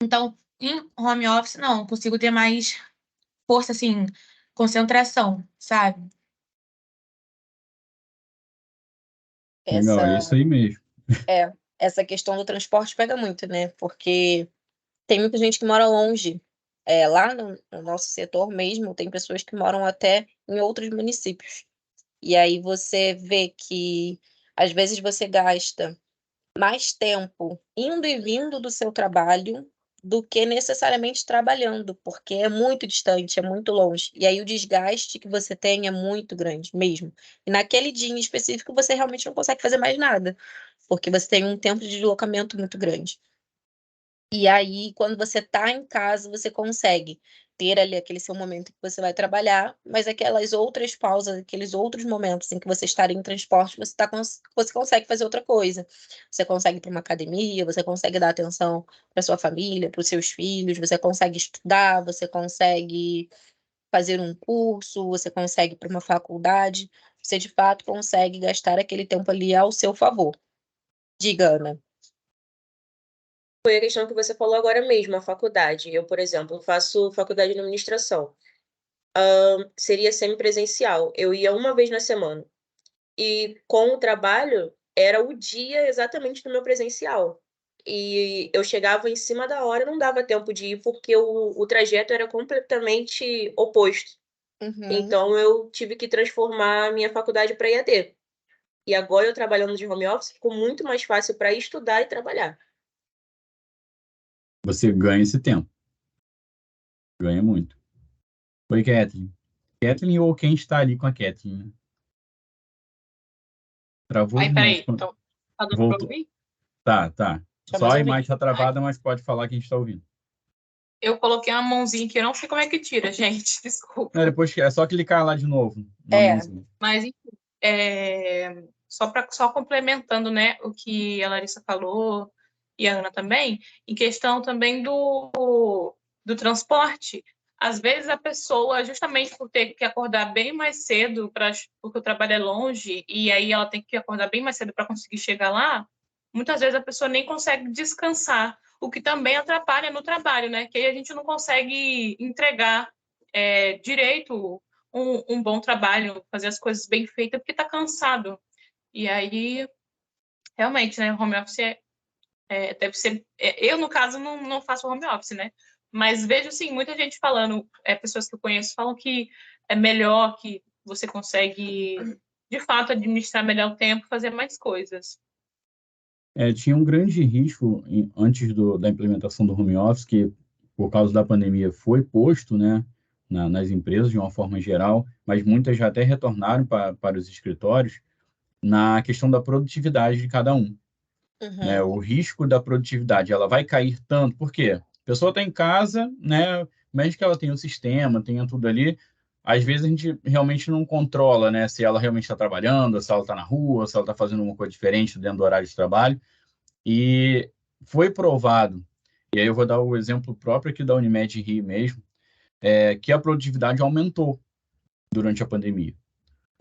Então, em home office, não, eu consigo ter mais força, assim, concentração, sabe? Legal, é isso aí mesmo. Essa questão do transporte pega muito, né? Porque tem muita gente que mora longe. Lá no nosso setor mesmo, tem pessoas que moram até em outros municípios. E aí você vê que às vezes você gasta mais tempo indo e vindo do seu trabalho do que necessariamente trabalhando, porque é muito distante, é muito longe. E aí o desgaste que você tem é muito grande mesmo. E naquele dia em específico você realmente não consegue fazer mais nada, porque você tem um tempo de deslocamento muito grande. E aí, quando você está em casa, você consegue ter ali aquele seu momento que você vai trabalhar, mas aquelas outras pausas, aqueles outros momentos em que você estaria em transporte, você consegue fazer outra coisa. Você consegue ir para uma academia, você consegue dar atenção para sua família, para os seus filhos, você consegue estudar, você consegue fazer um curso, você consegue ir para uma faculdade, você de fato consegue gastar aquele tempo ali ao seu favor. Diga, Ana. Foi a questão que você falou agora mesmo, a faculdade. Eu, por exemplo, faço faculdade de administração. Seria semipresencial. Eu ia uma vez na semana. E com o trabalho, era o dia exatamente do meu presencial. E eu chegava em cima da hora, não dava tempo de ir, porque o trajeto era completamente oposto. Então, eu tive que transformar a minha faculdade para EAD. E agora, eu trabalhando de home office, ficou muito mais fácil para estudar e trabalhar. Você ganha esse tempo. Ganha muito. Oi, Kathleen. Kathleen ou quem está ali com a Kathleen? Né? Travou Aí, de peraí. novo. Então, tá dando pra Voltou. ouvir? Tá. Só mais a ouvir. imagem está travada, mas pode falar que a gente está ouvindo. Eu coloquei uma mãozinha que eu não sei como é que tira, gente. Desculpa. Depois é só clicar lá de novo. Mas, enfim, só complementando, né, o que a Larissa falou e a Ana também, em questão também do transporte, às vezes a pessoa, justamente por ter que acordar bem mais cedo, porque o trabalho é longe, e aí ela tem que acordar bem mais cedo para conseguir chegar lá, muitas vezes a pessoa nem consegue descansar, o que também atrapalha no trabalho, né, que aí a gente não consegue entregar direito um bom trabalho, fazer as coisas bem feitas, porque está cansado. E aí, realmente, né, home office deve ser... eu, no caso, não faço home office, né? Mas vejo, sim, muita gente falando, pessoas que eu conheço falam que é melhor, que você consegue, de fato, administrar melhor o tempo, fazer mais coisas. Tinha um grande risco antes da implementação do home office, que por causa da pandemia foi posto, né, nas empresas de uma forma geral, mas muitas já até retornaram para os escritórios, na questão da produtividade de cada um. Né? O risco da produtividade, ela vai cair tanto, por quê? A pessoa está em casa, né, mesmo que ela tenha o sistema, tenha tudo ali, às vezes a gente realmente não controla, né, se ela realmente está trabalhando, se ela está na rua, se ela está fazendo uma coisa diferente dentro do horário de trabalho. E foi provado, e aí eu vou dar o exemplo próprio aqui da Unimed Rio mesmo, que a produtividade aumentou durante a pandemia.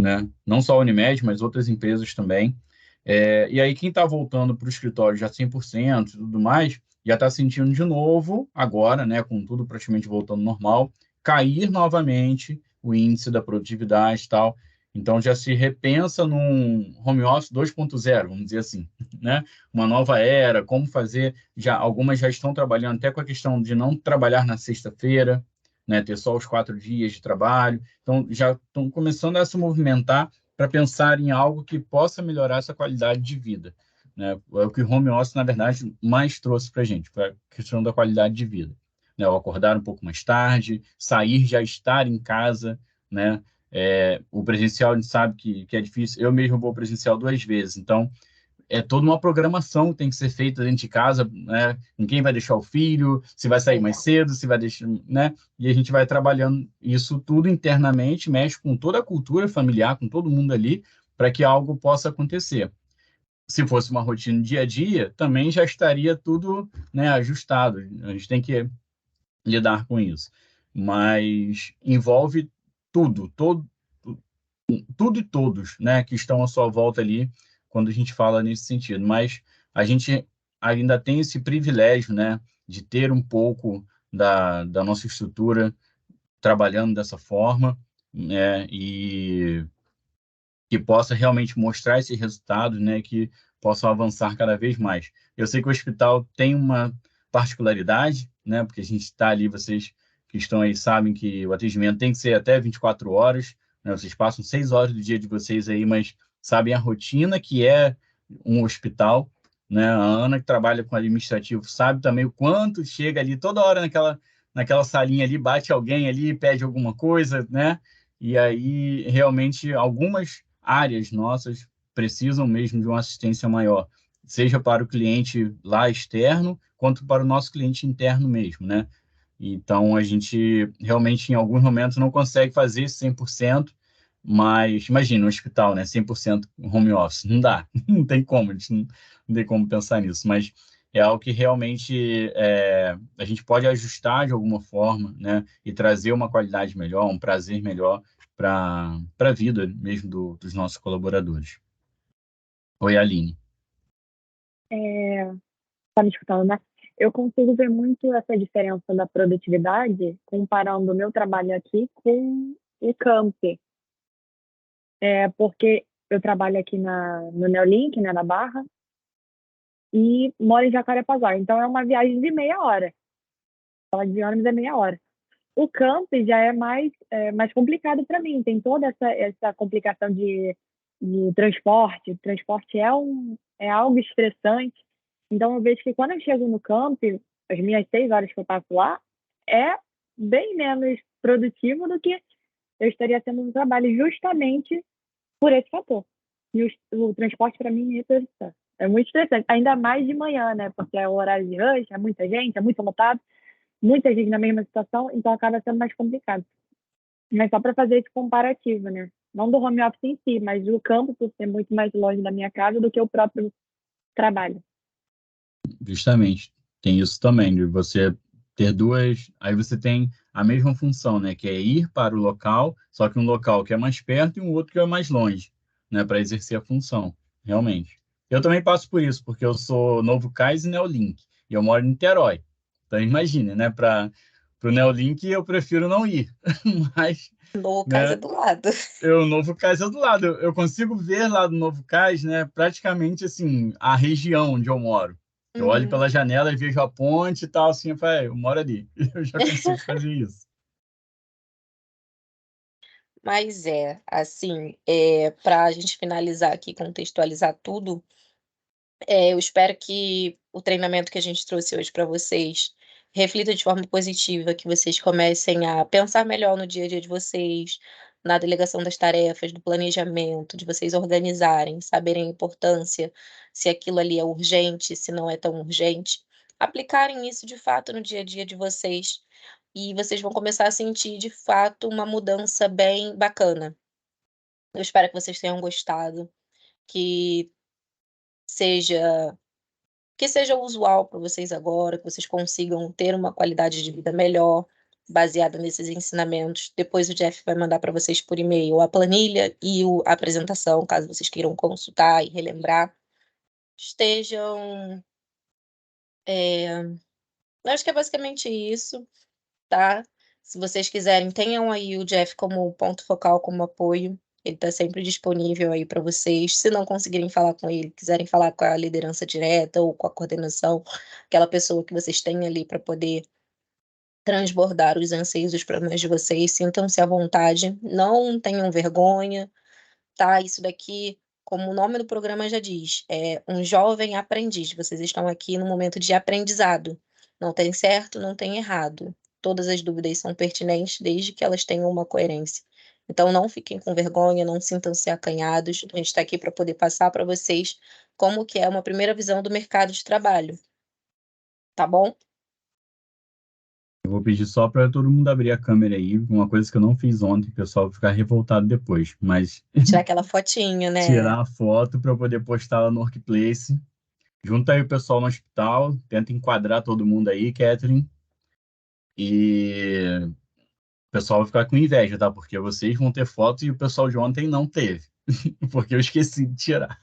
Né? Não só a Unimed, mas outras empresas também. E aí quem está voltando para o escritório já 100% e tudo mais, já está sentindo de novo, agora, né, com tudo praticamente voltando normal, cair novamente o índice da produtividade e tal. Então, já se repensa num home office 2.0, vamos dizer assim, né? Uma nova era, como fazer, algumas já estão trabalhando até com a questão de não trabalhar na sexta-feira, né? Ter só os 4 dias de trabalho. Então, já estão começando a se movimentar para pensar em algo que possa melhorar essa qualidade de vida, né? É o que o home office, na verdade, mais trouxe para a gente, para a questão da qualidade de vida, né? O acordar um pouco mais tarde, sair, já estar em casa, né? O presencial a gente sabe que é difícil. Eu mesmo vou presencial 2 vezes, então é toda uma programação que tem que ser feita dentro de casa, né? Em quem vai deixar o filho, se vai sair mais cedo, se vai deixar, né? E a gente vai trabalhando isso tudo internamente, mexe com toda a cultura familiar, com todo mundo ali, para que algo possa acontecer. Se fosse uma rotina dia a dia, também já estaria tudo, né, ajustado. A gente tem que lidar com isso. Mas envolve tudo e todos, né, que estão à sua volta ali, quando a gente fala nesse sentido. Mas a gente ainda tem esse privilégio, né, de ter um pouco da nossa estrutura trabalhando dessa forma, né, e que possa realmente mostrar esses resultados, né, que possam avançar cada vez mais. Eu sei que o hospital tem uma particularidade, né, porque a gente está ali, vocês que estão aí sabem que o atendimento tem que ser até 24 horas, né, vocês passam 6 horas do dia de vocês aí, mas sabem a rotina que é um hospital, né, a Ana que trabalha com administrativo sabe também o quanto chega ali toda hora naquela salinha ali, bate alguém ali, pede alguma coisa, né, e aí realmente algumas áreas nossas precisam mesmo de uma assistência maior, seja para o cliente lá externo, quanto para o nosso cliente interno mesmo, né? Então, a gente realmente, em alguns momentos, não consegue fazer 100%, mas imagina, um hospital, né? 100% home office, não dá, não tem como, a gente não tem como pensar nisso, mas é algo que realmente a gente pode ajustar de alguma forma, né? E trazer uma qualidade melhor, um prazer melhor para a vida mesmo dos nossos colaboradores. Oi, Aline. Tá me escutando, né? Eu consigo ver muito essa diferença da produtividade comparando o meu trabalho aqui com o camp. Porque eu trabalho aqui no Neolink, né, na Barra, e moro em Jacarepaguá. Então é uma viagem de meia hora. Fala de ônibus é meia hora. O camp já é mais complicado para mim. Tem toda essa complicação de transporte. O transporte é algo estressante. Então, eu vejo que quando eu chego no camp, as minhas 6 horas que eu passo lá, é bem menos produtivo do que eu estaria tendo no trabalho, justamente por esse fator. E o transporte, para mim, é muito estressante. Ainda mais de manhã, né? Porque é o horário de rush, é muita gente, é muito lotado, muita gente na mesma situação, então acaba sendo mais complicado. Mas só para fazer esse comparativo, né? Não do home office em si, mas do campo, por ser muito mais longe da minha casa do que o próprio trabalho. Justamente, tem isso também, de você ter duas, aí você tem a mesma função, né, que é ir para o local, só que um local que é mais perto e um outro que é mais longe, né, para exercer a função, realmente. Eu também passo por isso, porque eu sou Novo Cais e Neolink, e eu moro em Niterói. Então, imagine, né, para o Neolink eu prefiro não ir, mas, Novo Cais é né, do lado. o Novo Cais é do lado. Eu consigo ver lá do Novo Cais, né, praticamente assim, a região onde eu moro. Eu olho Uhum. pela janela e vejo a ponte e tal, assim, eu falo, eu moro ali. Eu já consigo fazer isso. Mas assim, para a gente finalizar aqui, contextualizar tudo, eu espero que o treinamento que a gente trouxe hoje para vocês reflita de forma positiva, que vocês comecem a pensar melhor no dia a dia de vocês, na delegação das tarefas, do planejamento, de vocês organizarem, saberem a importância, se aquilo ali é urgente, se não é tão urgente, aplicarem isso de fato no dia a dia de vocês, e vocês vão começar a sentir de fato uma mudança bem bacana. Eu espero que vocês tenham gostado, que seja que seja usual para vocês agora, que vocês consigam ter uma qualidade de vida melhor, baseada nesses ensinamentos. Depois o Jeff vai mandar para vocês por e-mail a planilha e a apresentação, caso vocês queiram consultar e relembrar. Estejam. Eu acho que é basicamente isso, tá? Se vocês quiserem, tenham aí o Jeff como ponto focal, como apoio. Ele está sempre disponível aí para vocês. Se não conseguirem falar com ele, quiserem falar com a liderança direta ou com a coordenação, aquela pessoa que vocês têm ali para poder transbordar os anseios, os problemas de vocês, sintam-se à vontade, não tenham vergonha, tá? Isso daqui, como o nome do programa já diz, é um jovem aprendiz. Vocês estão aqui no momento de aprendizado. Não tem certo, não tem errado. Todas as dúvidas são pertinentes, desde que elas tenham uma coerência. Então, não fiquem com vergonha, não sintam-se acanhados. A gente está aqui para poder passar para vocês como que é uma primeira visão do mercado de trabalho. Tá bom? Eu vou pedir só para todo mundo abrir a câmera aí, uma coisa que eu não fiz ontem, o pessoal vai ficar revoltado depois, mas Tirar aquela fotinha, né? tirar a foto para eu poder postar lá no Workplace. Junta aí o pessoal no hospital, tenta enquadrar todo mundo aí, Catherine. E o pessoal vai ficar com inveja, tá? Porque vocês vão ter fotos e o pessoal de ontem não teve, porque eu esqueci de tirar.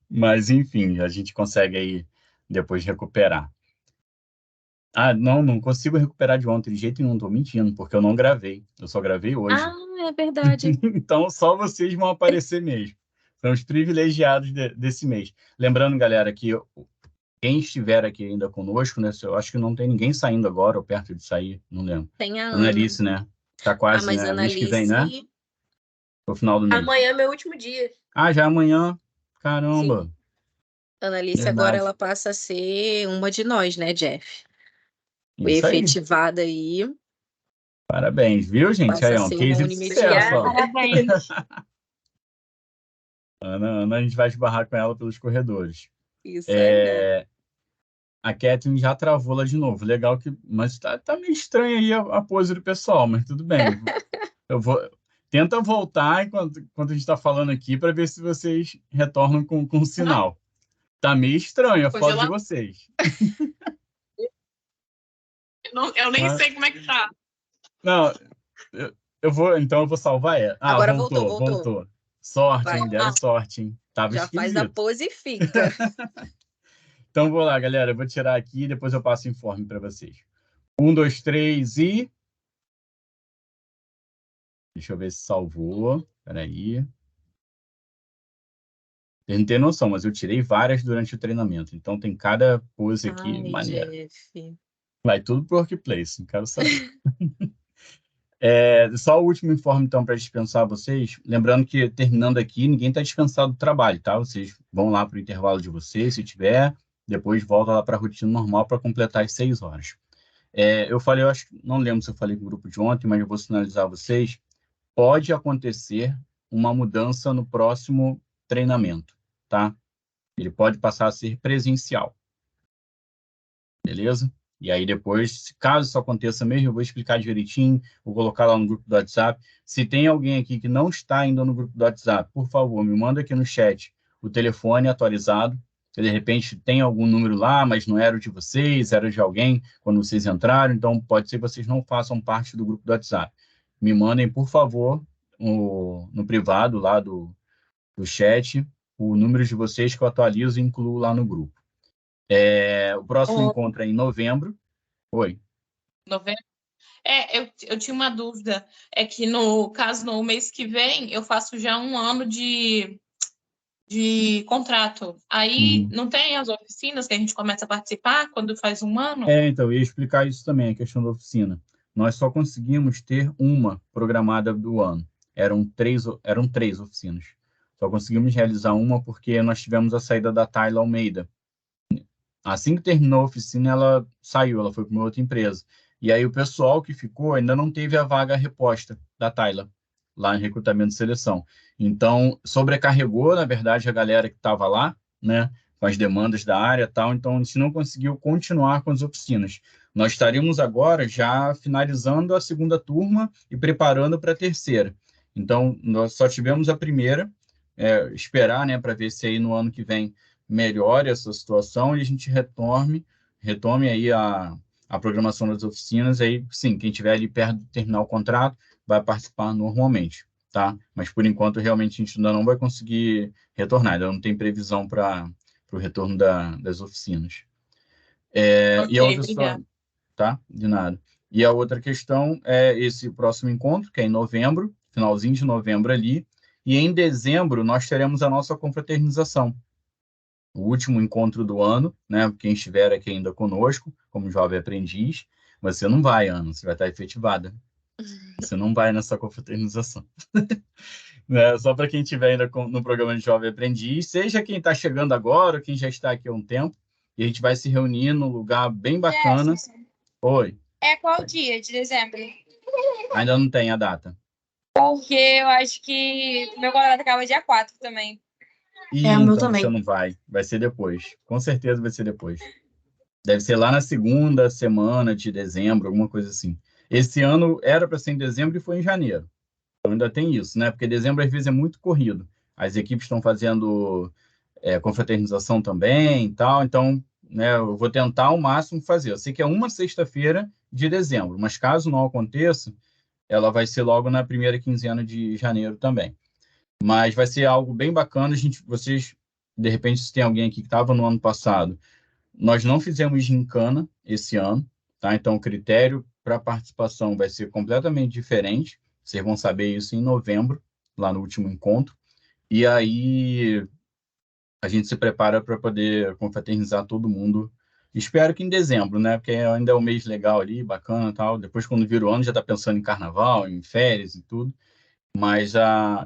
Mas, enfim, a gente consegue aí depois recuperar. Ah, não consigo recuperar de ontem de jeito nenhum, tô mentindo, porque eu não gravei. Eu só gravei hoje. Ah, é verdade. Então, só vocês vão aparecer mesmo. São os privilegiados desse mês. Lembrando, galera, que quem estiver aqui ainda conosco, né? Eu acho que não tem ninguém saindo agora ou perto de sair, não lembro. Tem a Ana. Annalise, né? Tá quase, mas né? Annalise... Mês que vem, né? No final do mês. Amanhã é meu último dia. Ah, já é amanhã? Caramba. Sim. Annalise Verdade. agora ela passa a ser uma de nós, né, Jeff? Foi Isso aí. efetivada aí. Parabéns, viu, gente? Passa Aí, a ó, um ser case uma de imediata. sucesso, ó. Parabéns. Ana, a gente vai esbarrar com ela pelos corredores. Isso aí. A Catherine já travou lá de novo. Legal que... Mas tá meio estranha aí a pose do pessoal, mas tudo bem. Tenta voltar enquanto a gente está falando aqui para ver se vocês retornam com sinal. Tá meio estranho a foto de vocês. Eu nem sei como é que tá. Não, eu vou salvar ela. Ah, Agora voltou. Sorte, Vai. hein? Deram sorte, hein? Tava Já esquisito. faz a pose e fica. Então, vou lá, galera. Eu vou tirar aqui e depois eu passo o informe para vocês. 1, 2, 3 e... Deixa eu ver se salvou. Peraí. Eu não tenho noção, mas eu tirei várias durante o treinamento. Então, tem cada pose aqui maneira. Jeff. Vai tudo pro Workplace, não quero saber. Só o último informe, então, para dispensar vocês. Lembrando que, terminando aqui, ninguém está dispensado do trabalho, tá? Vocês vão lá para o intervalo de vocês, se tiver. Depois volta lá para a rotina normal para completar as 6 horas. Eu falei, eu acho, não lembro se eu falei com o grupo de ontem, mas eu vou sinalizar a vocês. Pode acontecer uma mudança no próximo treinamento, tá? Ele pode passar a ser presencial. Beleza? E aí depois, caso isso aconteça mesmo, eu vou explicar direitinho, vou colocar lá no grupo do WhatsApp. Se tem alguém aqui que não está ainda no grupo do WhatsApp, por favor, me manda aqui no chat o telefone atualizado. Se de repente tem algum número lá, mas não era o de vocês, era de alguém quando vocês entraram, então pode ser que vocês não façam parte do grupo do WhatsApp. Me mandem, por favor, no privado lá do chat, o número de vocês que eu atualizo e incluo lá no grupo. O próximo encontro é em novembro. Oi. Novembro? Eu tinha uma dúvida. É que, no caso, no mês que vem, eu faço já 1 ano de contrato. Aí, não tem as oficinas que a gente começa a participar quando faz 1 ano? Então, eu ia explicar isso também, a questão da oficina. Nós só conseguimos ter uma programada do ano. Eram 3 oficinas. Só conseguimos realizar uma porque nós tivemos a saída da Tayla Almeida. Assim que terminou a oficina, ela saiu, ela foi para uma outra empresa. E aí o pessoal que ficou ainda não teve a vaga reposta da Tayla, lá em recrutamento e seleção. Então, sobrecarregou, na verdade, a galera que estava lá, né, com as demandas da área e tal, então a gente não conseguiu continuar com as oficinas. Nós estaremos agora já finalizando a 2ª turma e preparando para a 3ª. Então, nós só tivemos a primeira, esperar, né, para ver se aí no ano que vem melhore essa situação e a gente retome aí a programação das oficinas. Aí, sim, quem estiver ali perto de terminar o contrato vai participar normalmente, tá? Mas, por enquanto, realmente, a gente ainda não vai conseguir retornar, ainda não tem previsão para o retorno das oficinas. E a outra obrigada. Tá? De nada. E a outra questão é esse próximo encontro, que é em novembro, finalzinho de novembro ali, E em dezembro nós teremos a nossa confraternização, o último encontro do ano, né? Quem estiver aqui ainda conosco, como jovem aprendiz, você não vai, Ana, você vai estar efetivada. Você não vai nessa confraternização. Né? Só para quem estiver ainda no programa de Jovem Aprendiz, seja quem está chegando agora, ou quem já está aqui há um tempo, e a gente vai se reunir num lugar bem bacana. Oi. É qual dia de dezembro? Ainda não tem a data. Porque eu acho que meu contrato acaba dia 4 também. O meu então também. você não vai. Vai ser depois. Com certeza vai ser depois. Deve ser lá na segunda semana de dezembro, alguma coisa assim. Esse ano era para ser em dezembro e foi em janeiro. Então ainda tem isso, né? Porque dezembro às vezes é muito corrido. As equipes estão fazendo confraternização também e tal. Então, né, eu vou tentar ao máximo fazer. Eu sei que é uma sexta-feira de dezembro, mas caso não aconteça, ela vai ser logo na primeira quinzena de janeiro também. Mas vai ser algo bem bacana. Vocês, de repente, se tem alguém aqui que estava no ano passado, nós não fizemos gincana esse ano, tá? Então, o critério para participação vai ser completamente diferente. Vocês vão saber isso em novembro, lá no último encontro. E aí, a gente se prepara para poder confraternizar todo mundo. Espero que em dezembro, né? Porque ainda é um mês legal ali, bacana e tal. Depois, quando vira o ano, já está pensando em carnaval, em férias e tudo. Mas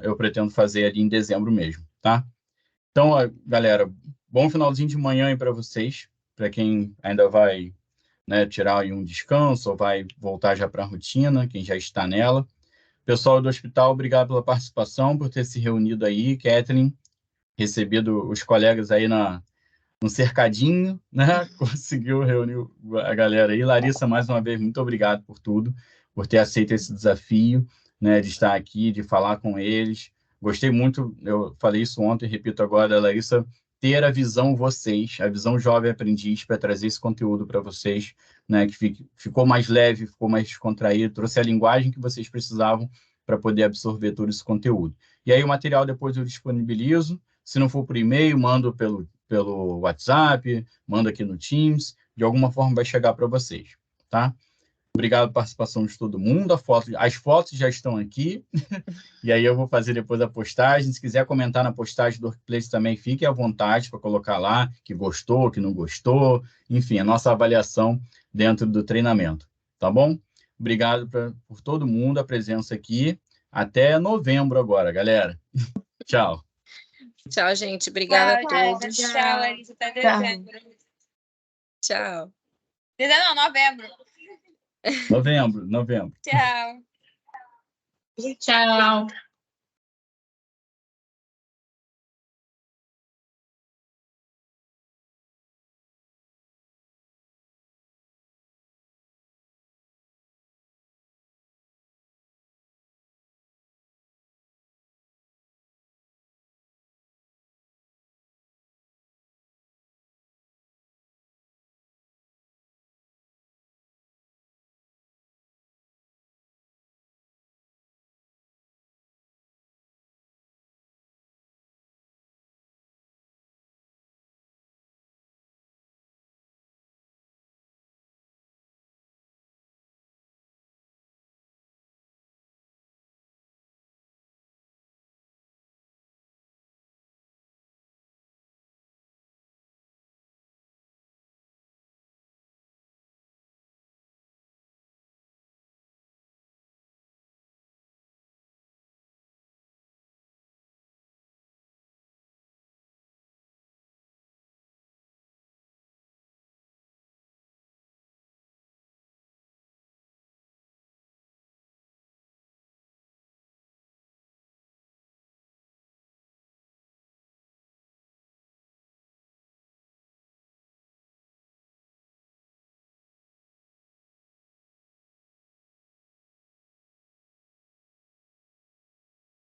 eu pretendo fazer ali em dezembro mesmo, tá? Então, galera, bom finalzinho de manhã aí para vocês. Para quem ainda vai, né, tirar aí um descanso ou vai voltar já para a rotina, quem já está nela. Pessoal do hospital, obrigado pela participação, por ter se reunido aí. Kathleen, recebido os colegas aí no cercadinho, né? Conseguiu reunir a galera aí. Larissa, mais uma vez, muito obrigado por tudo, por ter aceito esse desafio, né, de estar aqui, de falar com eles. Gostei muito, eu falei isso ontem, repito agora, Larissa, ter a visão a visão jovem aprendiz, para trazer esse conteúdo para vocês, né, que ficou mais leve, ficou mais descontraído, trouxe a linguagem que vocês precisavam para poder absorver todo esse conteúdo. E aí o material depois eu disponibilizo, se não for por e-mail, mando pelo WhatsApp, manda aqui no Teams, de alguma forma vai chegar para vocês, tá? Obrigado pela participação de todo mundo, as fotos já estão aqui, e aí eu vou fazer depois a postagem. Se quiser comentar na postagem do Workplace também, fique à vontade para colocar lá que gostou, que não gostou, enfim, a nossa avaliação dentro do treinamento, tá bom? Obrigado por todo mundo, a presença aqui. Até novembro agora, galera. Tchau. Tchau, gente. Obrigada a todos. Tchau, Larissa. Até dezembro. Tchau. Dezembro não, novembro. Novembro. Tchau. Tchau.